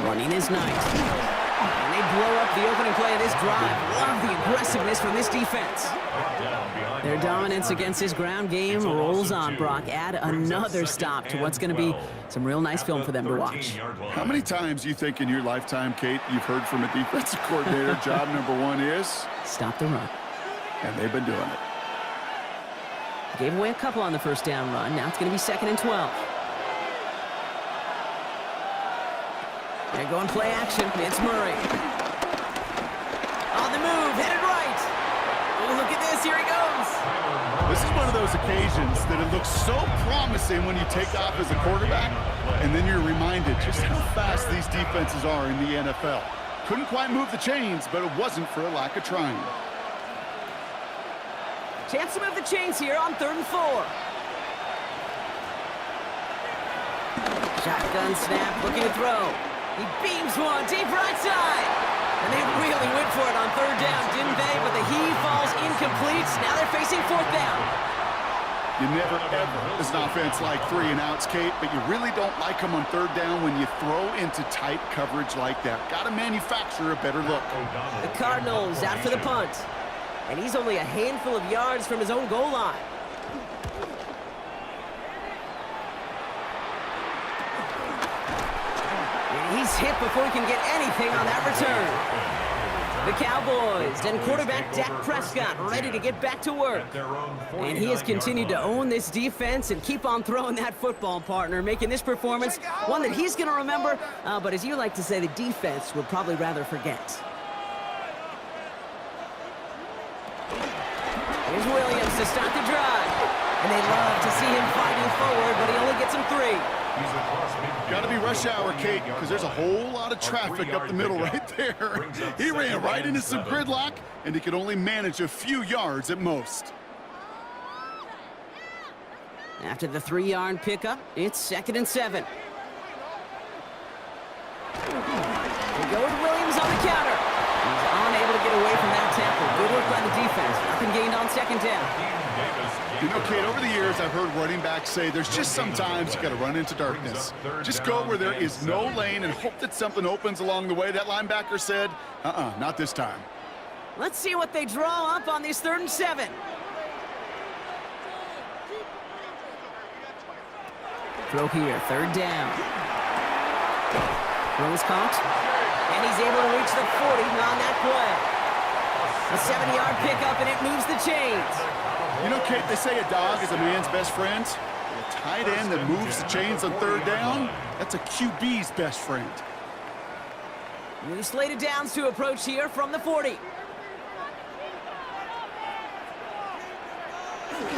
Running is nice. And they blow up the opening play of this drive. Love the aggressiveness from this defense. Their dominance against this ground game rolls on, Brock. Add another stop to what's going to be some real nice film for them to watch. How many times do you think in your lifetime, Kate, you've heard from a defensive coordinator, job number 1 is? Stop the run. And they've been doing it. Gave away a couple on the 1st down run. Now it's going to be 2nd and 12. They're going play action. It's Murray. On the move, headed right. Oh, look at this. Here he goes. This is one of those occasions that it looks so promising when you take off as a quarterback, and then you're reminded just how fast these defenses are in the NFL. Couldn't quite move the chains, but it wasn't for a lack of trying. Chance to move the chains here on 3rd and 4. Shotgun snap, looking to throw. He beams one, deep right side. And they really went for it on third down, didn't they? But the heave falls incomplete. Now they're facing fourth down. You never, ever, as an offense, like 3 and outs, Kate, but you really don't like them on third down when you throw into tight coverage like that. Got to manufacture a better look. The Cardinals out for the punt. And he's only a handful of yards from his own goal line. And he's hit before he can get anything on that return. The Cowboys and quarterback Dak Prescott ready to get back to work. And he has continued to own this defense and keep on throwing that football, partner, making this performance one that he's going to remember, but as you like to say, the defense would probably rather forget. Here's Williams to start the drive. And they love to see him fighting forward, but he only gets him 3. Got to be rush hour, Kate, because there's a whole lot of traffic up the middle right there. He ran right into some gridlock, and he could only manage a few yards at most. After the 3-yard pickup, it's 2nd and 7. They go with Williams on the counter. He's unable to get away from that tackle. Good work by the defense. Nothing gained on 2nd down. You know, Kate, over the years, I've heard running backs say there's just sometimes you got to run into darkness. Just go where there is no lane and hope that something opens along the way. That linebacker said, not this time. Let's see what they draw up on these 3rd and 7. Throw here, 3rd down. Throws caught, and he's able to reach the 40 on that play. A 7-yard pickup, and it moves the chains. You know, Kate, they say a dog is a man's best friend. A tight end that moves the chains on 3rd down, that's a QB's best friend. New slated downs to approach here from the 40.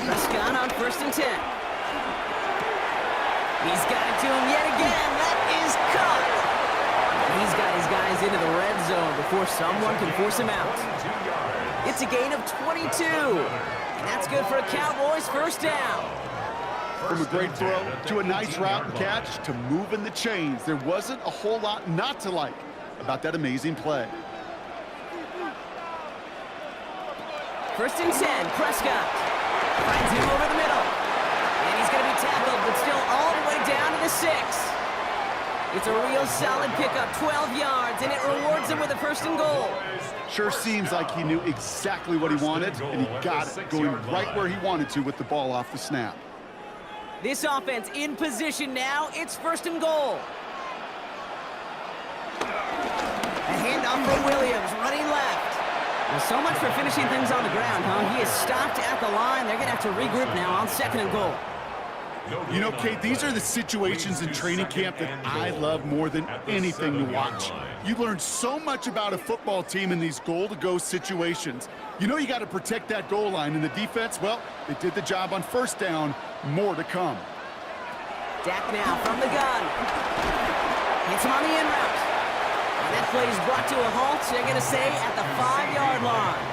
Prescott on 1st and 10. He's got it to him yet again. That is caught. He's got his guys into the red zone before someone can force him out. It's a gain of 22. And that's good for a Cowboys 1st down. From a great throw to a nice route and catch to moving the chains, there wasn't a whole lot not to like about that amazing play. 1st and 10, Prescott finds him over the middle. And he's going to be tackled, but still all the way down to the 6. It's a real solid pickup, 12 yards, and it rewards him with a 1st and goal. Sure seems like he knew exactly what he wanted, and he got it, going right where he wanted to with the ball off the snap. This offense in position now. It's 1st and goal. A handoff for Williams, running left. Well, so much for finishing things on the ground, huh? He is stopped at the line. They're going to have to regroup now on 2nd and goal. You know, Kate, these are the situations in training camp that I love more than anything to watch. You learn so much about a football team in these goal-to-go situations. You know you got to protect that goal line, and the defense, well, they did the job on 1st down. More to come. Dak now from the gun. Hits him on the in route. And that play is brought to a halt, they're going to say, at the 5-yard line.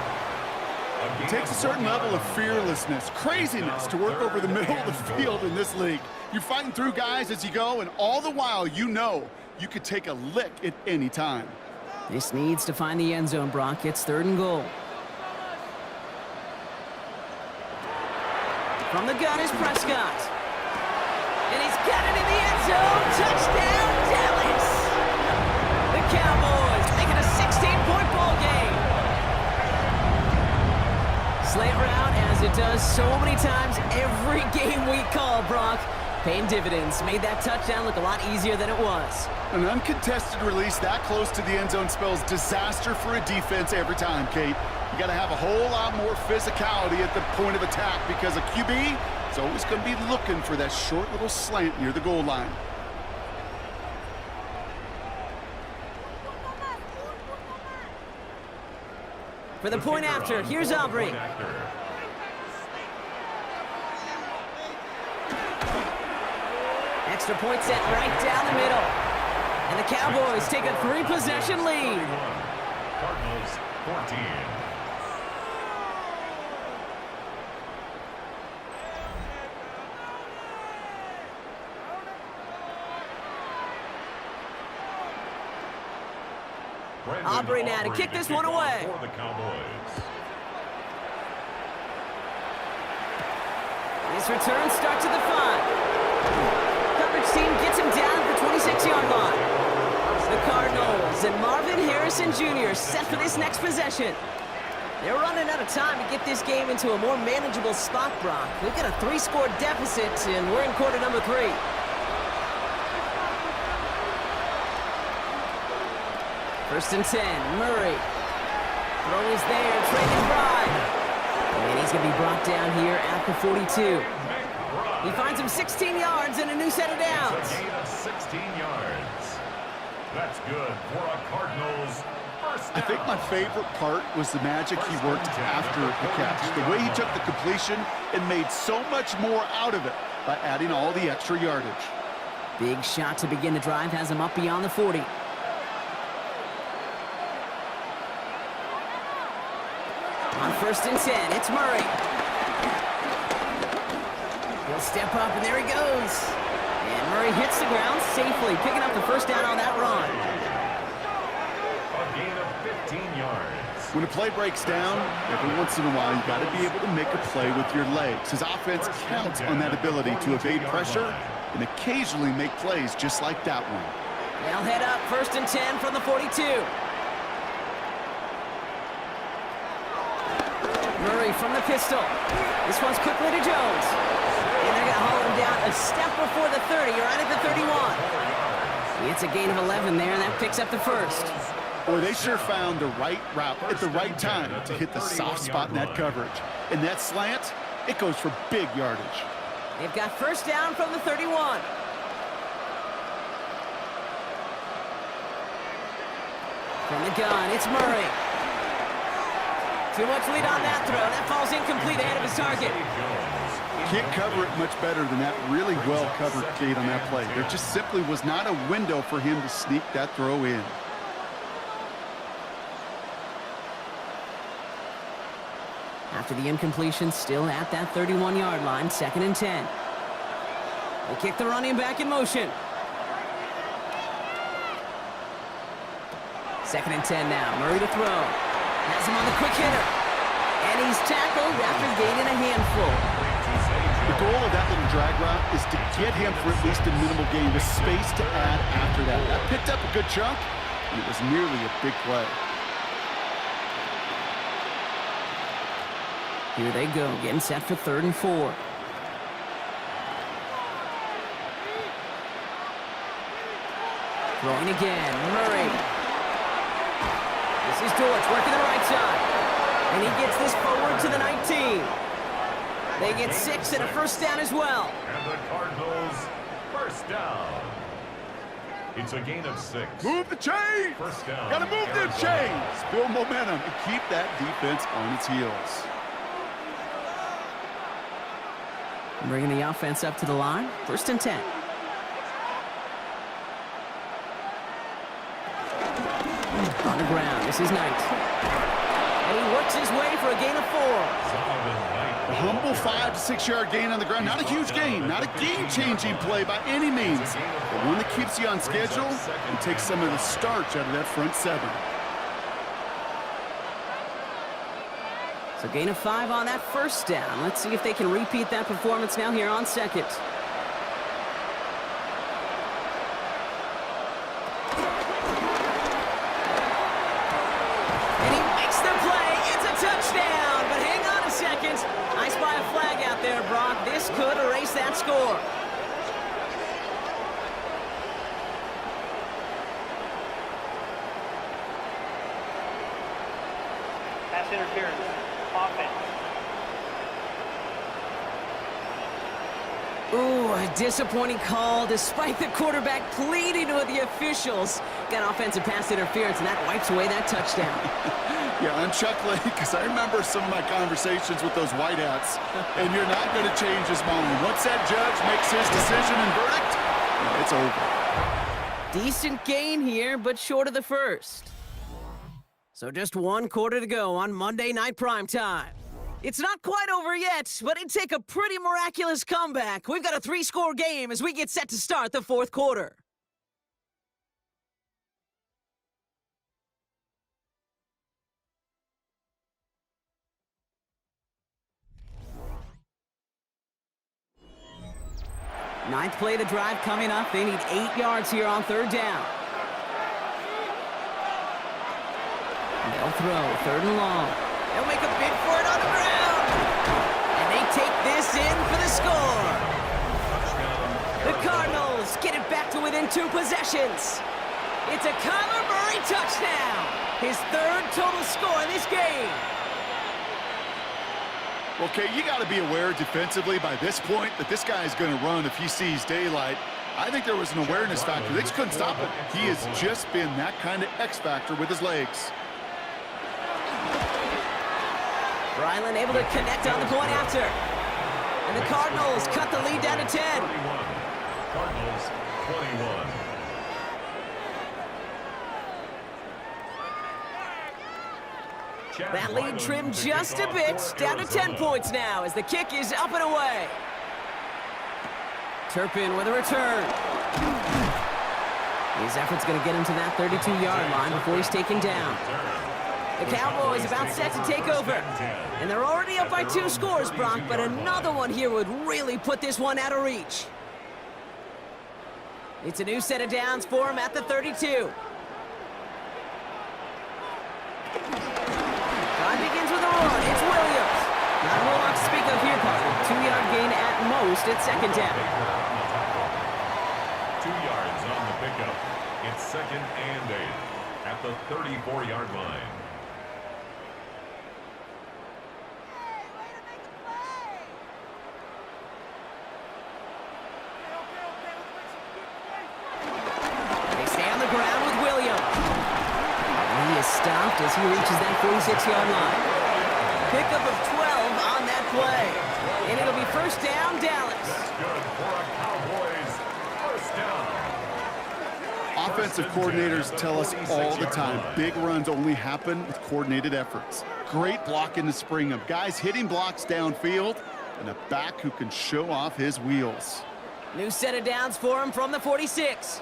It takes a certain level of fearlessness, craziness to work over the middle of the field in this league. You're fighting through guys as you go, and all the while you know you could take a lick at any time. This needs to find the end zone, Brock. It's 3rd and goal. From the gun is Prescott. And he's got it in the end zone. Touchdown, Dallas! The Cowboys making a 16-point ball game. Slant route, as it does so many times every game we call, Brock. Paying dividends. Made that touchdown look a lot easier than it was. An uncontested release that close to the end zone spells disaster for a defense every time, Kate. You got to have a whole lot more physicality at the point of attack because a QB is always going to be looking for that short little slant near the goal line. For the point after, here's Aubrey. Extra point set right down the middle. And the Cowboys take a 3-possession lead. Cardinals 14. Aubrey now to kick this one away. For the Cowboys. This return starts at the 5. Coverage team gets him down at the 26-yard line. The Cardinals and Marvin Harrison Jr. set for this next possession. They're running out of time to get this game into a more manageable spot, Brock. We've got a 3-score deficit, and we're in quarter number 3. First and 10, Murray. Throw is there, Trey McBride. And he's going to be brought down here at the 42. He finds him 16 yards and a new set of downs. It's a gain of 16 yards. That's good for a Cardinals first down. I think my favorite part was the magic he worked after the catch. The way he took the completion and made so much more out of it by adding all the extra yardage. Big shot to begin the drive has him up beyond the 40. On first and 10, it's Murray. He'll step up, and there he goes. And Murray hits the ground safely, picking up the first down on that run. A gain of 15 yards. When a play breaks down, every once in a while, you got to be able to make a play with your legs. His offense counts on that ability to evade pressure and occasionally make plays just like that one. They'll head up first and 10 from the 42. Murray from the pistol. This one's quickly to Jones. And they're going to haul him down a step before the 30, right at the 31. It's a gain of 11 there, and that picks up the first. Boy, they sure found the right route at the right time to hit the soft spot in that coverage. And that slant, it goes for big yardage. They've got first down from the 31. From the gun, it's Murray. Too much lead on that throw. That falls incomplete ahead of his target. Can't cover it much better than that really well-covered gate on that play. There just simply was not a window for him to sneak that throw in. After the incompletion, still at that 31-yard line, second and 10. They kick the running back in motion. Second and 10 now. Murray to throw. Has him on the quick hitter. And he's tackled after gaining a handful. The goal of that little drag route is to get him for at least a minimal gain with space to add after that. That picked up a good chunk, and it was nearly a big play. Here they go, getting set for third and 4. Throwing again, Murray. This is Dortch working the right side. And he gets this forward to the 19. They get 6 and a first down as well. And the Cardinals first down. It's a gain of 6. Move the chains! First down. Got to move them chains! Build momentum and keep that defense on its heels. Bringing the offense up to the line. First and 10. On the ground, this is Knight. And he works his way for a gain of 4. A humble 5 to 6 yard gain on the ground. Not a huge gain, not a game-changing play by any means, but one that keeps you on schedule and takes some of the starch out of that front 7. So gain of 5 on that first down. Let's see if they can repeat that performance now here on second. And he makes the play. It's a touchdown. But hang on a second. I spy a flag out there, Brock. This could erase that score. Pass interference. Offense. Ooh, a disappointing call despite the quarterback pleading with the officials. Got offensive pass interference, and that wipes away that touchdown. Yeah, I'm chuckling because I remember some of my conversations with those whiteouts, and you're not going to change his mind. Once that judge makes his decision and verdict, it's over. Decent gain here, but short of the first. So just 1 quarter to go on Monday Night Primetime. It's not quite over yet, but it'd take a pretty miraculous comeback. We've got a 3-score game as we get set to start the 4th quarter. Ninth play of the drive coming up. They need 8 yards here on third down. They'll throw, third and long. They'll make a bid for it on the ground. And they take this in for the score. The Cardinals get it back to within 2 possessions. It's a Kyler Murray touchdown. His 3rd total score in this game. Okay, you got to be aware defensively by this point that this guy is going to run if he sees daylight. I think there was an awareness factor. They just couldn't stop it. He has just been that kind of X factor with his legs. Ryland able to connect on the point after. And the Cardinals cut the lead down to 10. Cardinals 21. That lead trimmed just a bit, down to 10 points now as the kick is up and away. Turpin with a return. His effort's going to get him to that 32-yard line before he's taken down. The Cowboys about set to take over. And they're already up by 2 scores, Brock, but another one here would really put this one out of reach. It's a new set of downs for him at the 32. Begins with a run. It's Williams. Not a whole lot to speak of here, partner. 2-yard gain at most at second down. 2 yards on the pickup. It's 2nd and 8 at the 34-yard line. They stay on the ground with Williams. He is stopped as he reaches that 46-yard line. Pickup of 12 on that play. And it'll be first down, Dallas. That's good for a Cowboys first down. Offensive coordinators tell us all the time, big runs only happen with coordinated efforts. Great block in the spring of guys hitting blocks downfield and a back who can show off his wheels. New set of downs for him from the 46.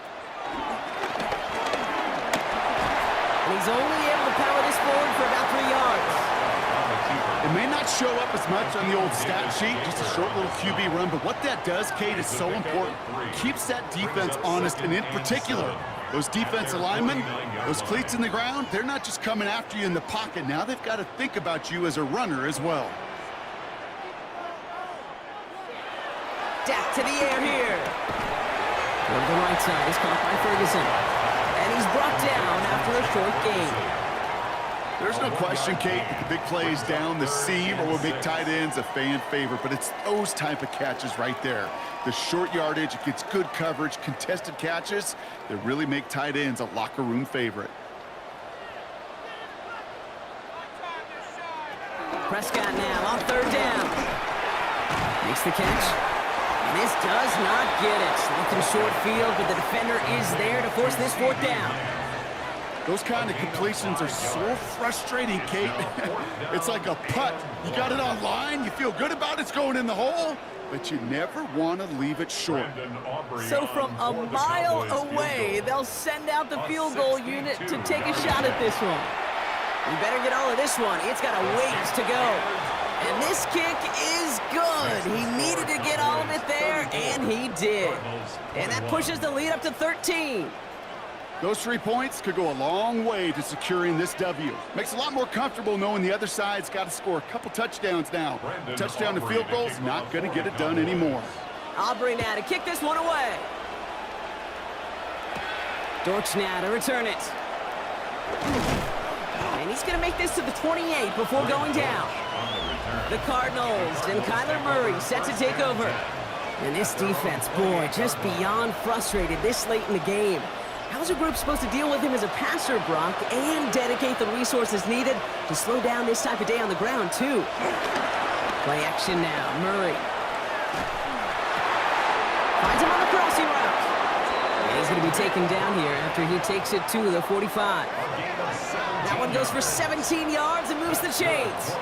And he's only able to power this forward for about 3 yards. It may not show up as much on the old stat sheet, just a short little QB run, but what that does, Kate, is so important. Keeps that defense honest, and in particular, those defensive linemen, those cleats in the ground, they're not just coming after you in the pocket. Now they've got to think about you as a runner as well. Dak to the air here. Over the right side is caught by Ferguson. And he's brought down after a short gain. There's no question, Kate, that the big plays down the seam or will make tight ends a fan favorite, but it's those type of catches right there. The short yardage, it gets good coverage, contested catches that really make tight ends a locker room favorite. Prescott now on third down. Makes the catch. And this does not get it. Looking short field, but the defender is there to force this 4th down. Those kind of completions are so frustrating, Kate. It's like a putt. You got it on line, you feel good about it's going in the hole, but you never want to leave it short. So from a mile away, they'll send out the field goal unit to take a shot at this one. You better get all of this one. It's got a ways to go. And this kick is good. He needed to get all of it there, and he did. And that pushes the lead up to 13. Those 3 points could go a long way to securing this W. Makes it a lot more comfortable knowing the other side's got to score a couple touchdowns now. Touchdown to field goals, not going to get it done anymore. Aubrey now to kick this one away. Dortch now to return it. And he's going to make this to the 28 before going down. The Cardinals and Kyler Murray set to take over. And this defense, boy, just beyond frustrated this late in the game. How's a group supposed to deal with him as a passer, Brock, and dedicate the resources needed to slow down this type of day on the ground, too? Play action now. Murray finds him on the crossing route. And he's going to be taken down here after he takes it to the 45. That one goes for 17 yards and moves the chains.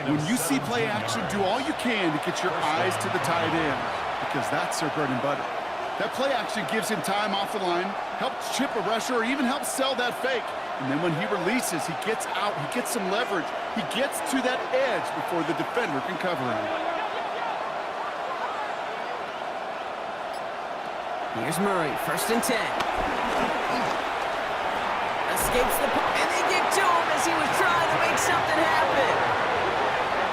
When you see play action, do all you can to get your eyes to the tight end, because that's their bread and butter. That play action gives him time off the line, helps chip a rusher, or even helps sell that fake. And then when he releases, he gets out, he gets some leverage. He gets to that edge before the defender can cover him. Here's Murray, 1st and 10. Escapes the and they get to him as he was trying to make something happen.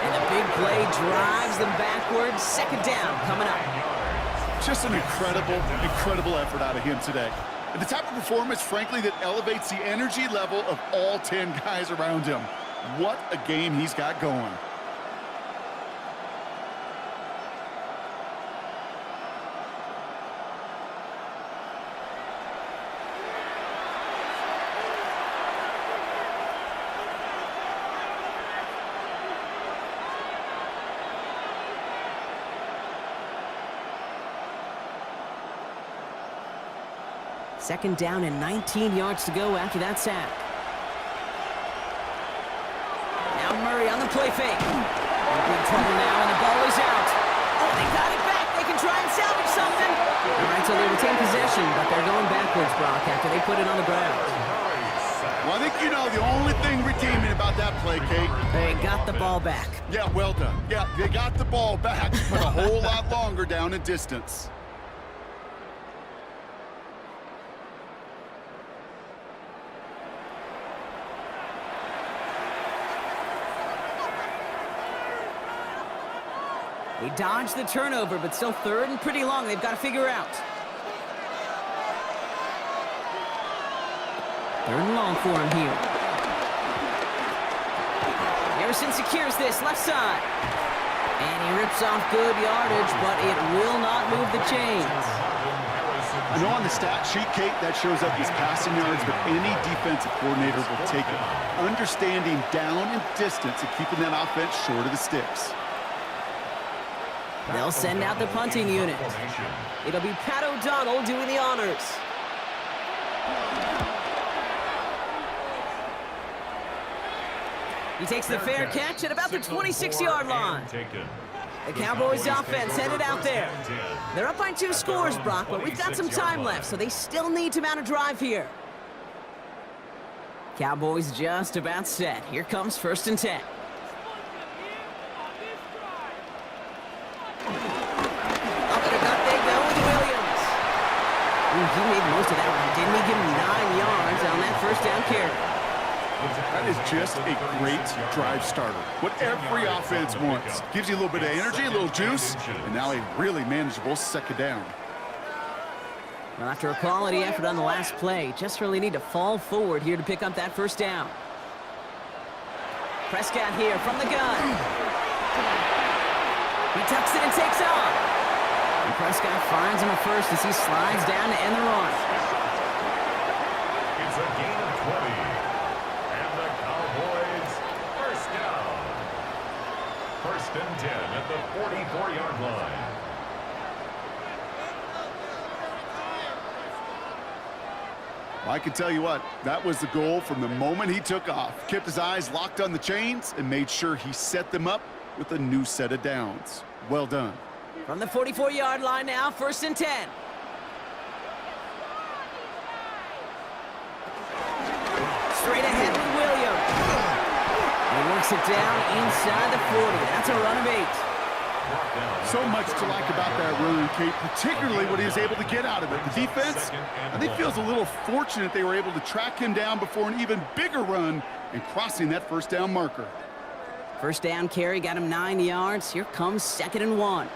And the big play drives them backwards. 2nd down coming up. Just an incredible effort out of him today. And the type of performance, frankly, that elevates the energy level of all 10 guys around him. What a game he's got going. Second down and 19 yards to go after that sack. Now Murray on the play fake. In big trouble now, and the ball is out. Oh, they got it back. They can try and salvage something. All right, so they retain possession, but they're going backwards, Brock, after they put it on the ground. Well, I think you know the only thing redeeming about that play, Kate. They got the ball back. Yeah, well done. Yeah, they got the ball back, but a whole lot longer down in distance. They dodged the turnover, but still 3rd and pretty long. They've got to figure out. 3rd and long for him here. Harrison secures this, left side. And he rips off good yardage, but it will not move the chains. I know on the stat sheet, Kate, that shows up as passing yards, but any defensive coordinator will take it. Understanding down and distance and keeping that offense short of the sticks. They'll send out the punting unit. It'll be Pat O'Donnell doing the honors. He takes the fair catch at about the 26-yard line. The Cowboys offense headed out there. They're up by 2 scores, Brock, but we've got some time left, so they still need to mount a drive here. Cowboys just about set. Here comes 1st and 10. He made most of that one, didn't he? Give him 9 yards on that 1st down carry. That is just a great drive starter. What every offense wants. Gives you a little bit of energy, a little juice, and now a really manageable 2nd down. Well, after a quality effort on the last play, just really need to fall forward here to pick up that 1st down. Prescott here from the gun. He tucks it and takes off. And Prescott finds him at 1st as he slides down to end the run. It's a gain of 20. And the Cowboys, 1st down. 1st and 10 at the 44-yard line. Well, I can tell you what, that was the goal from the moment he took off. Kept his eyes locked on the chains and made sure he set them up with a new set of downs. Well done. From the 44-yard line now, 1st and 10. Straight ahead with Williams. He works it down inside the 40. That's a run of 8. So much to like about that run, Kate, particularly what he was able to get out of it. The defense, I think, feels a little fortunate they were able to track him down before an even bigger run and crossing that 1st down marker. 1st down carry got him 9 yards. Here comes 2nd and 1.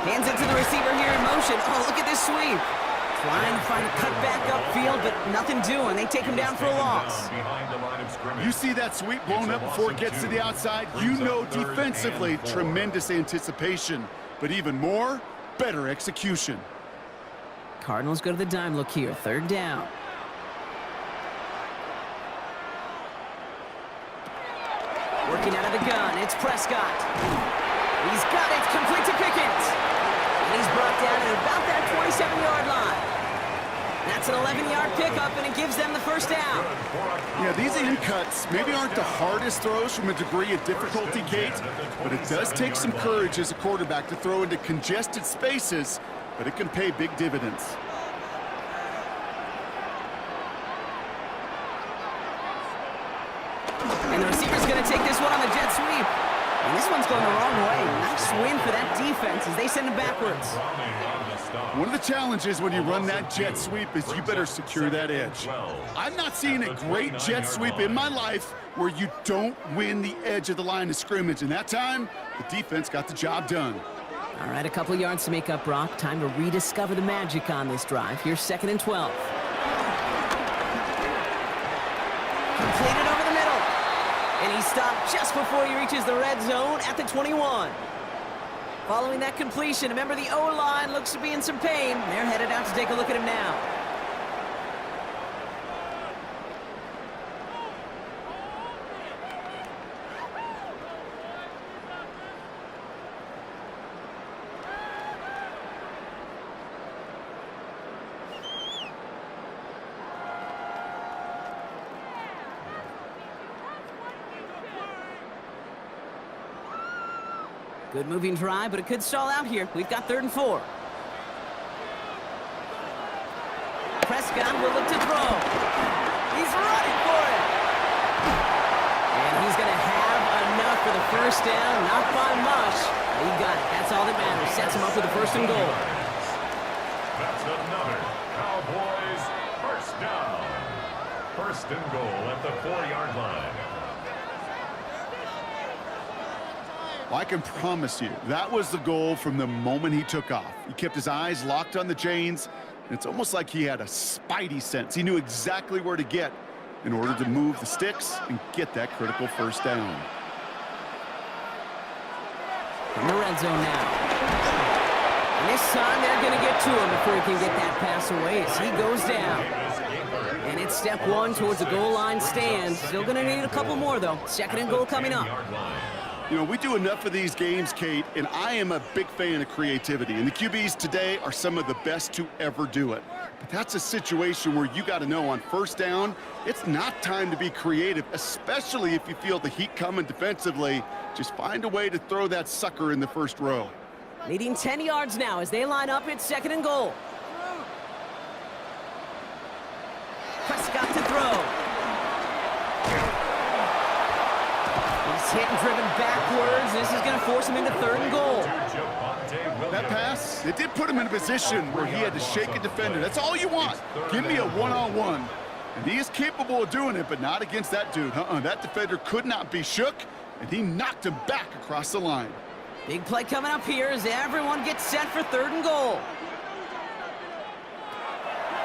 Hands it to the receiver here in motion. Oh, look at this sweep. Trying to find a cut back upfield, but nothing doing. They take him down for a loss. You see that sweep blown up before it gets to the outside, you know defensively, tremendous anticipation. But even more, better execution. Cardinals go to the dime look here. 3rd down. Working out of the gun, it's Prescott. He's got it, complete to Pickens. And he's brought down at about that 27-yard line. That's an 11-yard pickup, and it gives them the 1st down. Yeah, these in cuts maybe aren't the hardest throws from a degree of difficulty, Kate, but it does take some courage as a quarterback to throw into congested spaces, but it can pay big dividends. And the receiver's going to take this one on the jet sweep. And this one's going the wrong way. Nice win for that defense as they send him backwards. One of the challenges when you run that jet sweep is you better secure that edge. I've not seen a great jet sweep in my life where you don't win the edge of the line of scrimmage. And that time, the defense got the job done. All right, a couple yards to make up, Brock. Time to rediscover the magic on this drive. Here's 2nd and 12. Completed over the middle. And he stopped just before he reaches the red zone at the 21. Following that completion, a member of the O-line looks to be in some pain. They're headed out to take a look at him now. Good moving drive, but it could stall out here. We've got 3rd and 4. Prescott will look to throw. He's running for it. And he's going to have enough for the first down. Not by much. He got it. That's all that matters. Sets him up with the 1st and goal. That's another Cowboys first down. 1st and goal at the 4-yard line. Well, I can promise you, that was the goal from the moment he took off. He kept his eyes locked on the chains, and it's almost like he had a spidey sense. He knew exactly where to get in order to move the sticks and get that critical first down. In the red zone now. And this time they're going to get to him before he can get that pass away as he goes down. And it's step 1 towards the goal line stand. Still going to need a couple more, though. 2nd and goal coming up. You know, we do enough of these games, Kate, and I am a big fan of creativity. And the QBs today are some of the best to ever do it. But that's a situation where you got to know on 1st down, it's not time to be creative, especially if you feel the heat coming defensively. Just find a way to throw that sucker in the 1st row. Needing 10 yards now as they line up at 2nd and goal. Prescott to throw. He's hit and driven backwards. This is going to force him into 3rd and goal. That pass, it did put him in a position where he had to shake a defender. That's all you want. Give me a one-on-one. And he is capable of doing it, but not against that dude. That defender could not be shook, and he knocked him back across the line. Big play coming up here as everyone gets set for 3rd and goal.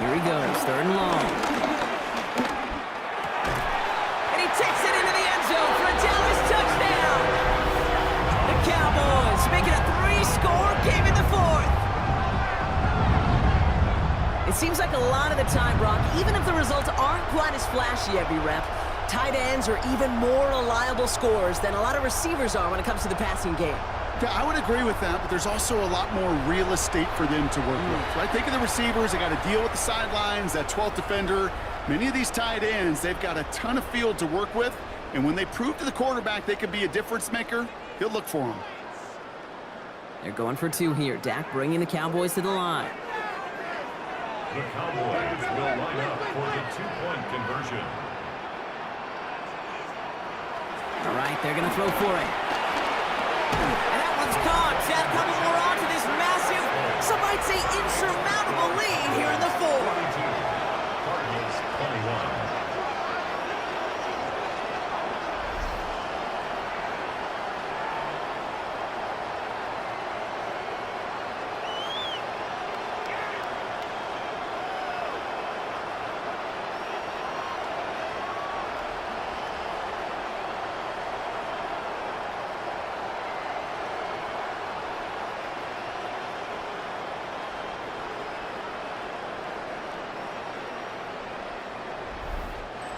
Here he goes, 3rd and long. And he takes it into the end zone for a Dallas touchdown. The Cowboys make it a 3-score game in the 4th. It seems like a lot of the time, Brock, even if the results aren't quite as flashy every rep, tight ends are even more reliable scorers than a lot of receivers are when it comes to the passing game. Yeah, I would agree with that, but there's also a lot more real estate for them to work with, right? Think of the receivers. They got to deal with the sidelines, that 12th defender. Many of these tight ends, they've got a ton of field to work with, and when they prove to the quarterback they can be a difference maker, he'll look for them. They're going for 2 here. Dak bringing the Cowboys to the line. The Cowboys will line up for the 2-point conversion. All right, they're going to throw for it. And that one's caught. That couple more on to this massive, some might say insurmountable lead here in the 4th. Cardinals 21.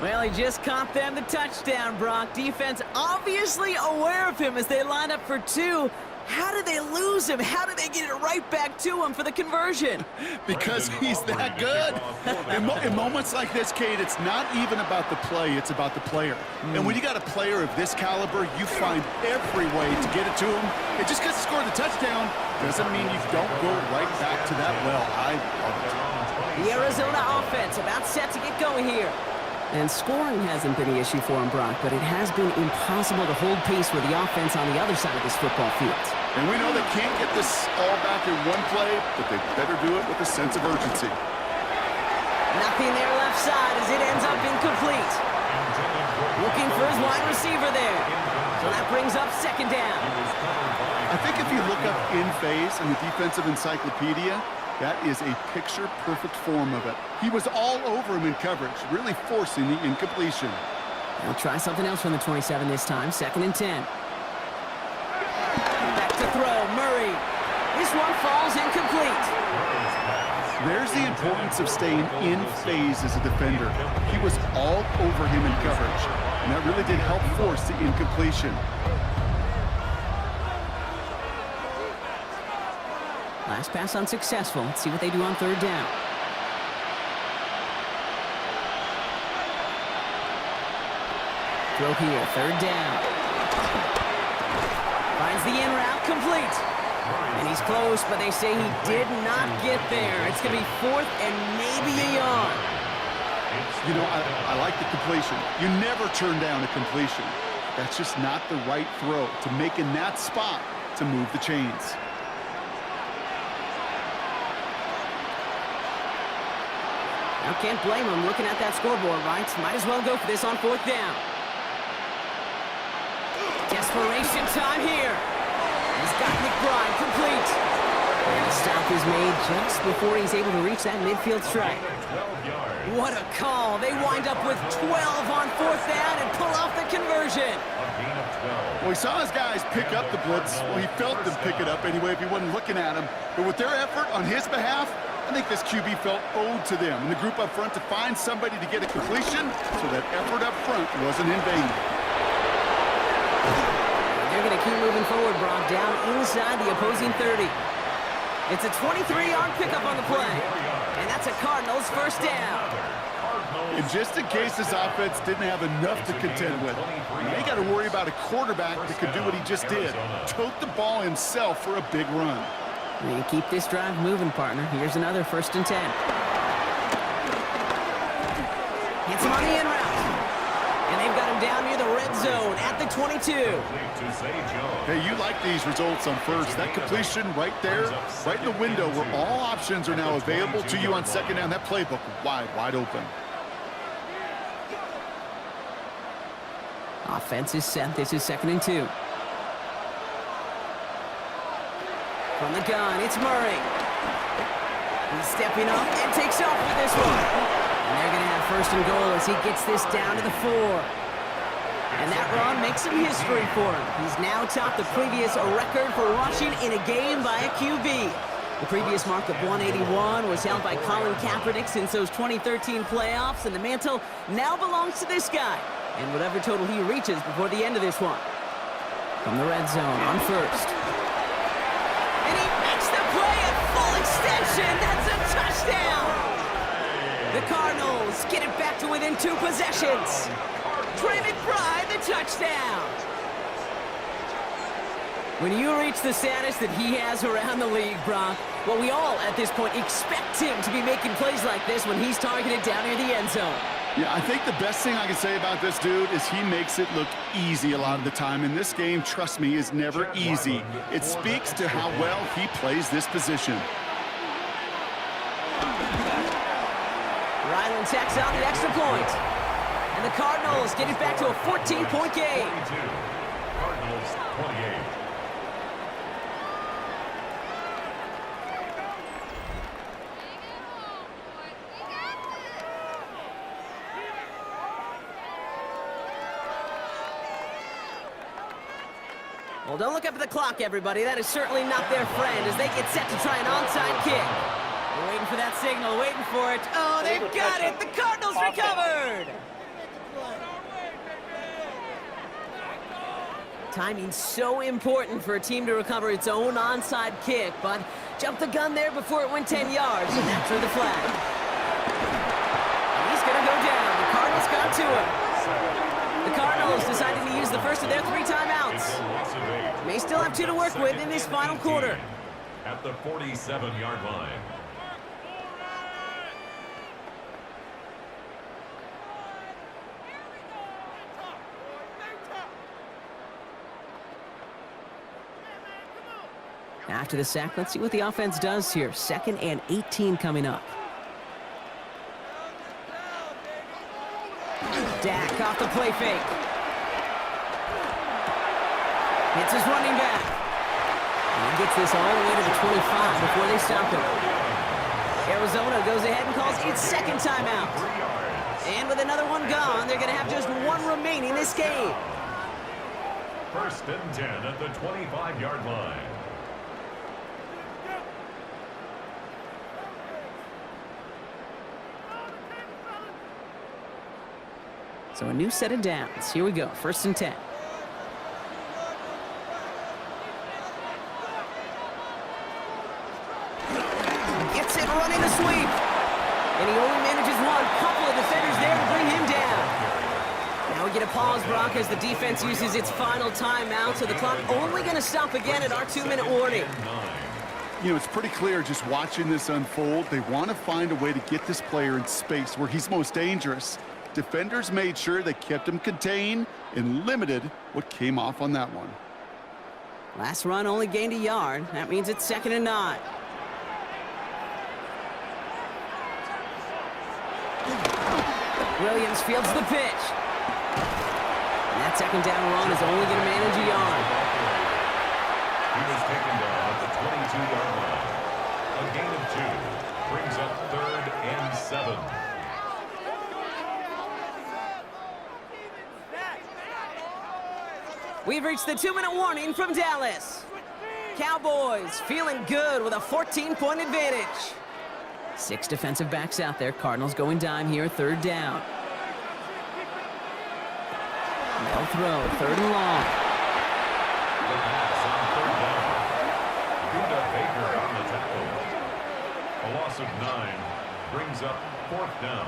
Well, he just caught them the touchdown, Brock. Defense obviously aware of him as they line up for 2. How did they lose him? How did they get it right back to him for the conversion? Because he's that good. In moments like this, Kate, it's not even about the play, it's about the player. And when you got a player of this caliber, you find every way to get it to him. And just because he scored the touchdown doesn't mean you don't go right back to that well. I love it. The Arizona offense about set to get going here. And scoring hasn't been the issue for him, Brock, but it has been impossible to hold pace with the offense on the other side of this football field. And we know they can't get this all back in one play, but they better do it with a sense of urgency. Nothing there left side as it ends up incomplete. Looking for his wide receiver there. So that brings up second down. I think if you look up in phase in the defensive encyclopedia, that is a picture-perfect form of it. He was all over him in coverage, really forcing the incompletion. They'll try something else from the 27 this time, 2nd and 10. Back to throw, Murray. This one falls incomplete. There's the importance of staying in phase as a defender. He was all over him in coverage, and that really did help force the incompletion. Last pass unsuccessful. Let's see what they do on 3rd down. Throw here, 3rd down. Finds the in route, complete. And he's close, but they say he did not get there. It's going to be 4th and maybe a yard. You know, I like the completion. You never turn down a completion. That's just not the right throw to make in that spot to move the chains. Now can't blame him looking at that scoreboard, right? Might as well go for this on 4th down. Desperation time here. He's got McBride complete. And the stop is made just before he's able to reach that midfield strike. What a call. They wind up with 12 on 4th down and pull off the conversion. Well, he saw his guys pick up the blitz. Well, he felt them pick it up anyway if he wasn't looking at him. But with their effort on his behalf, I think this QB felt owed to them and the group up front to find somebody to get a completion so that effort up front wasn't in vain. They're going to keep moving forward, Brock, down inside the opposing 30. It's a 23-yard pickup on the play, and that's a Cardinals 1st down. And just in case this offense didn't have enough to contend with, they got to worry about a quarterback that could do what he just did, tote the ball himself for a big run. You keep this drive moving, partner. Here's another 1st and 10. Gets him on the in route. And they've got him down near the red zone at the 22. Hey, you like these results on 1st. That completion right there, right in the window where all options are now available to you on 2nd down. That playbook wide open. Offense is set. This is 2nd and 2. From the gun, it's Murray. He's stepping up and takes off with this one. And they're going to have 1st and goal as he gets this down to the 4. And that run makes some history for him. He's now topped the previous record for rushing in a game by a QB. The previous mark of 181 was held by Colin Kaepernick since those 2013 playoffs, and the mantle now belongs to this guy. And whatever total he reaches before the end of this one. From the red zone on 1st. And he makes the play at full extension. That's a touchdown. The Cardinals get it back to within 2 possessions. Trey McBride, the touchdown. When you reach the status that he has around the league, Brock, well, we all at this point expect him to be making plays like this when he's targeted down near the end zone. Yeah, I think the best thing I can say about this dude is he makes it look easy a lot of the time. And this game, trust me, is never easy. It speaks to how well he plays this position. Ryland tacks on the extra point. And the Cardinals get it back to a 14-point game. Cardinals 28. Well, don't look up at the clock, everybody. That is certainly not their friend as they get set to try an onside kick. They're waiting for that signal, waiting for it. Oh, they've got it. The Cardinals recovered. Timing's so important for a team to recover its own onside kick, but jumped the gun there before it went 10 yards, and that's for the flag. And he's going to go down. The Cardinals got to him. The Cardinals decided to use the first of their 3 timeouts. May still have 2 to work with in this final quarter. At the 47-yard line. After the sack, let's see what the offense does here. 2nd and 18 coming up. Dak off the play fake. Hits his running back. And he gets this all the way to the 25 before they stop him. Arizona goes ahead and calls its 2nd timeout. And with another one gone, they're going to have just one remaining this game. 1st and 10 at the 25-yard line. So a new set of downs. Here we go. 1st and 10. Gets it running a sweep. And he only manages one. Couple of defenders there to bring him down. Now we get a pause, Brock, as the defense uses its final timeout. So the clock only going to stop again at our 2-minute warning. You know, it's pretty clear just watching this unfold. They want to find a way to get this player in space where he's most dangerous. Defenders made sure they kept him contained and limited what came off on that one. Last run only gained a yard. That means it's 2nd and 9. Williams fields the pitch. And that 2nd down run is only going to manage a yard. He was taken down at the 22-yard line. A gain of 2 brings up 3rd and 7. We've reached the 2-minute warning from Dallas. Cowboys feeling good with a 14-point advantage. 6 defensive backs out there. Cardinals going dime here, 3rd down. They'll throw, 3rd and long. The pass on 3rd down. Buda Baker on the tackle. A loss of 9 brings up 4th down.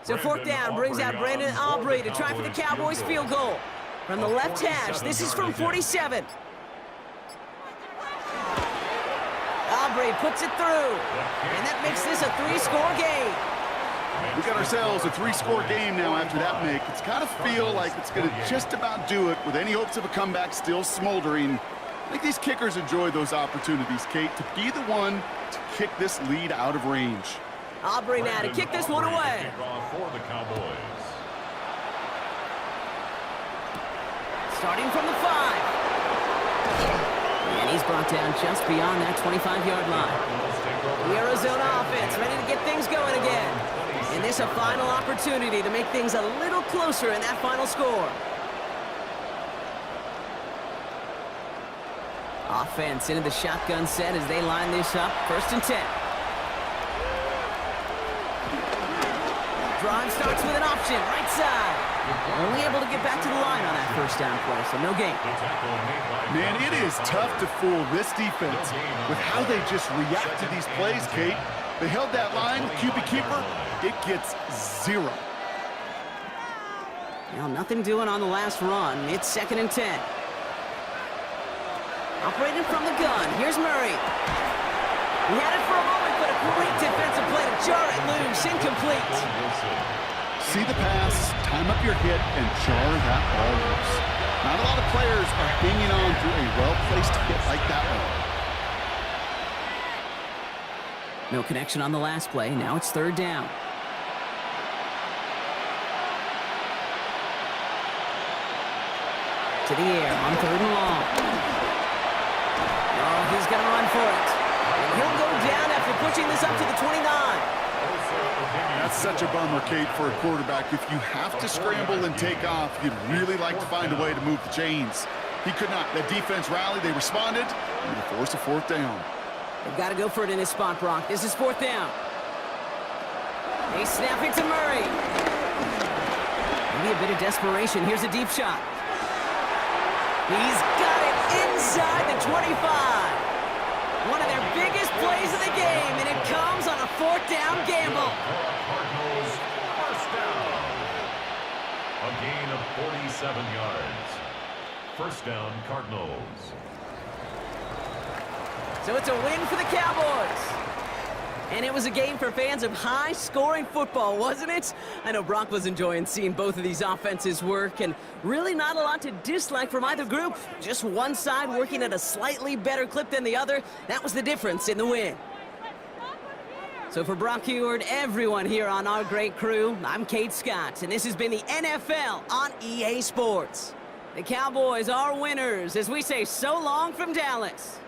So 4th down brings out Brandon Aubrey to try for the Cowboys field goal. From the left hash, this is from 47. Aubrey puts it through. And that makes this a 3-score game. We got ourselves a 3-score game now after that make. It's got to feel like it's going to just about do it with any hopes of a comeback still smoldering. I think these kickers enjoy those opportunities, Kate, to be the one to kick this lead out of range. Aubrey now to kick this one away. For the Cowboys. Starting from the 5. And he's brought down just beyond that 25-yard line. The Arizona offense ready to get things going again. And this a final opportunity to make things a little closer in that final score. Offense into the shotgun set as they line this up. 1st and 10. Drive starts with an option, right side. Only able to get back to the line on that 1st down play, so no gain. Man, it is tough to fool this defense with how they just react to these plays, Kate. They held that line, QB keeper, it gets 0. Well, nothing doing on the last run. It's 2nd and 10. Operating from the gun, here's Murray. He had it for a moment, but a great defensive play to jar it loose, incomplete. See the pass, time up your hit, and jar that ball loose. Not a lot of players are hanging on to a well-placed hit like that one. No connection on the last play. Now it's 3rd down. To the air on 3rd and long. Oh, he's going to run for it. And he'll go down after pushing this up to the 29. That's such a bummer, Kate, for a quarterback. If you have to scramble and take off, you'd really like to find a way to move the chains. He could not. That defense rallied, they responded, and they forced a 4th down. They've got to go for it in this spot, Brock. This is 4th down. They snap it to Murray. Maybe a bit of desperation. Here's a deep shot. He's got it inside the 25. One of their biggest plays of the game, and it comes on a 4th down gamble. Cardinals, 1st down. A gain of 47 yards. 1st down, Cardinals. So it's a win for the Cowboys. And it was a game for fans of high-scoring football, wasn't it? I know Brock was enjoying seeing both of these offenses work, and really not a lot to dislike from either group. Just one side working at a slightly better clip than the other. That was the difference in the win. So for Brock Heward, everyone here on our great crew, I'm Kate Scott, and this has been the NFL on EA Sports. The Cowboys are winners as we say so long from Dallas.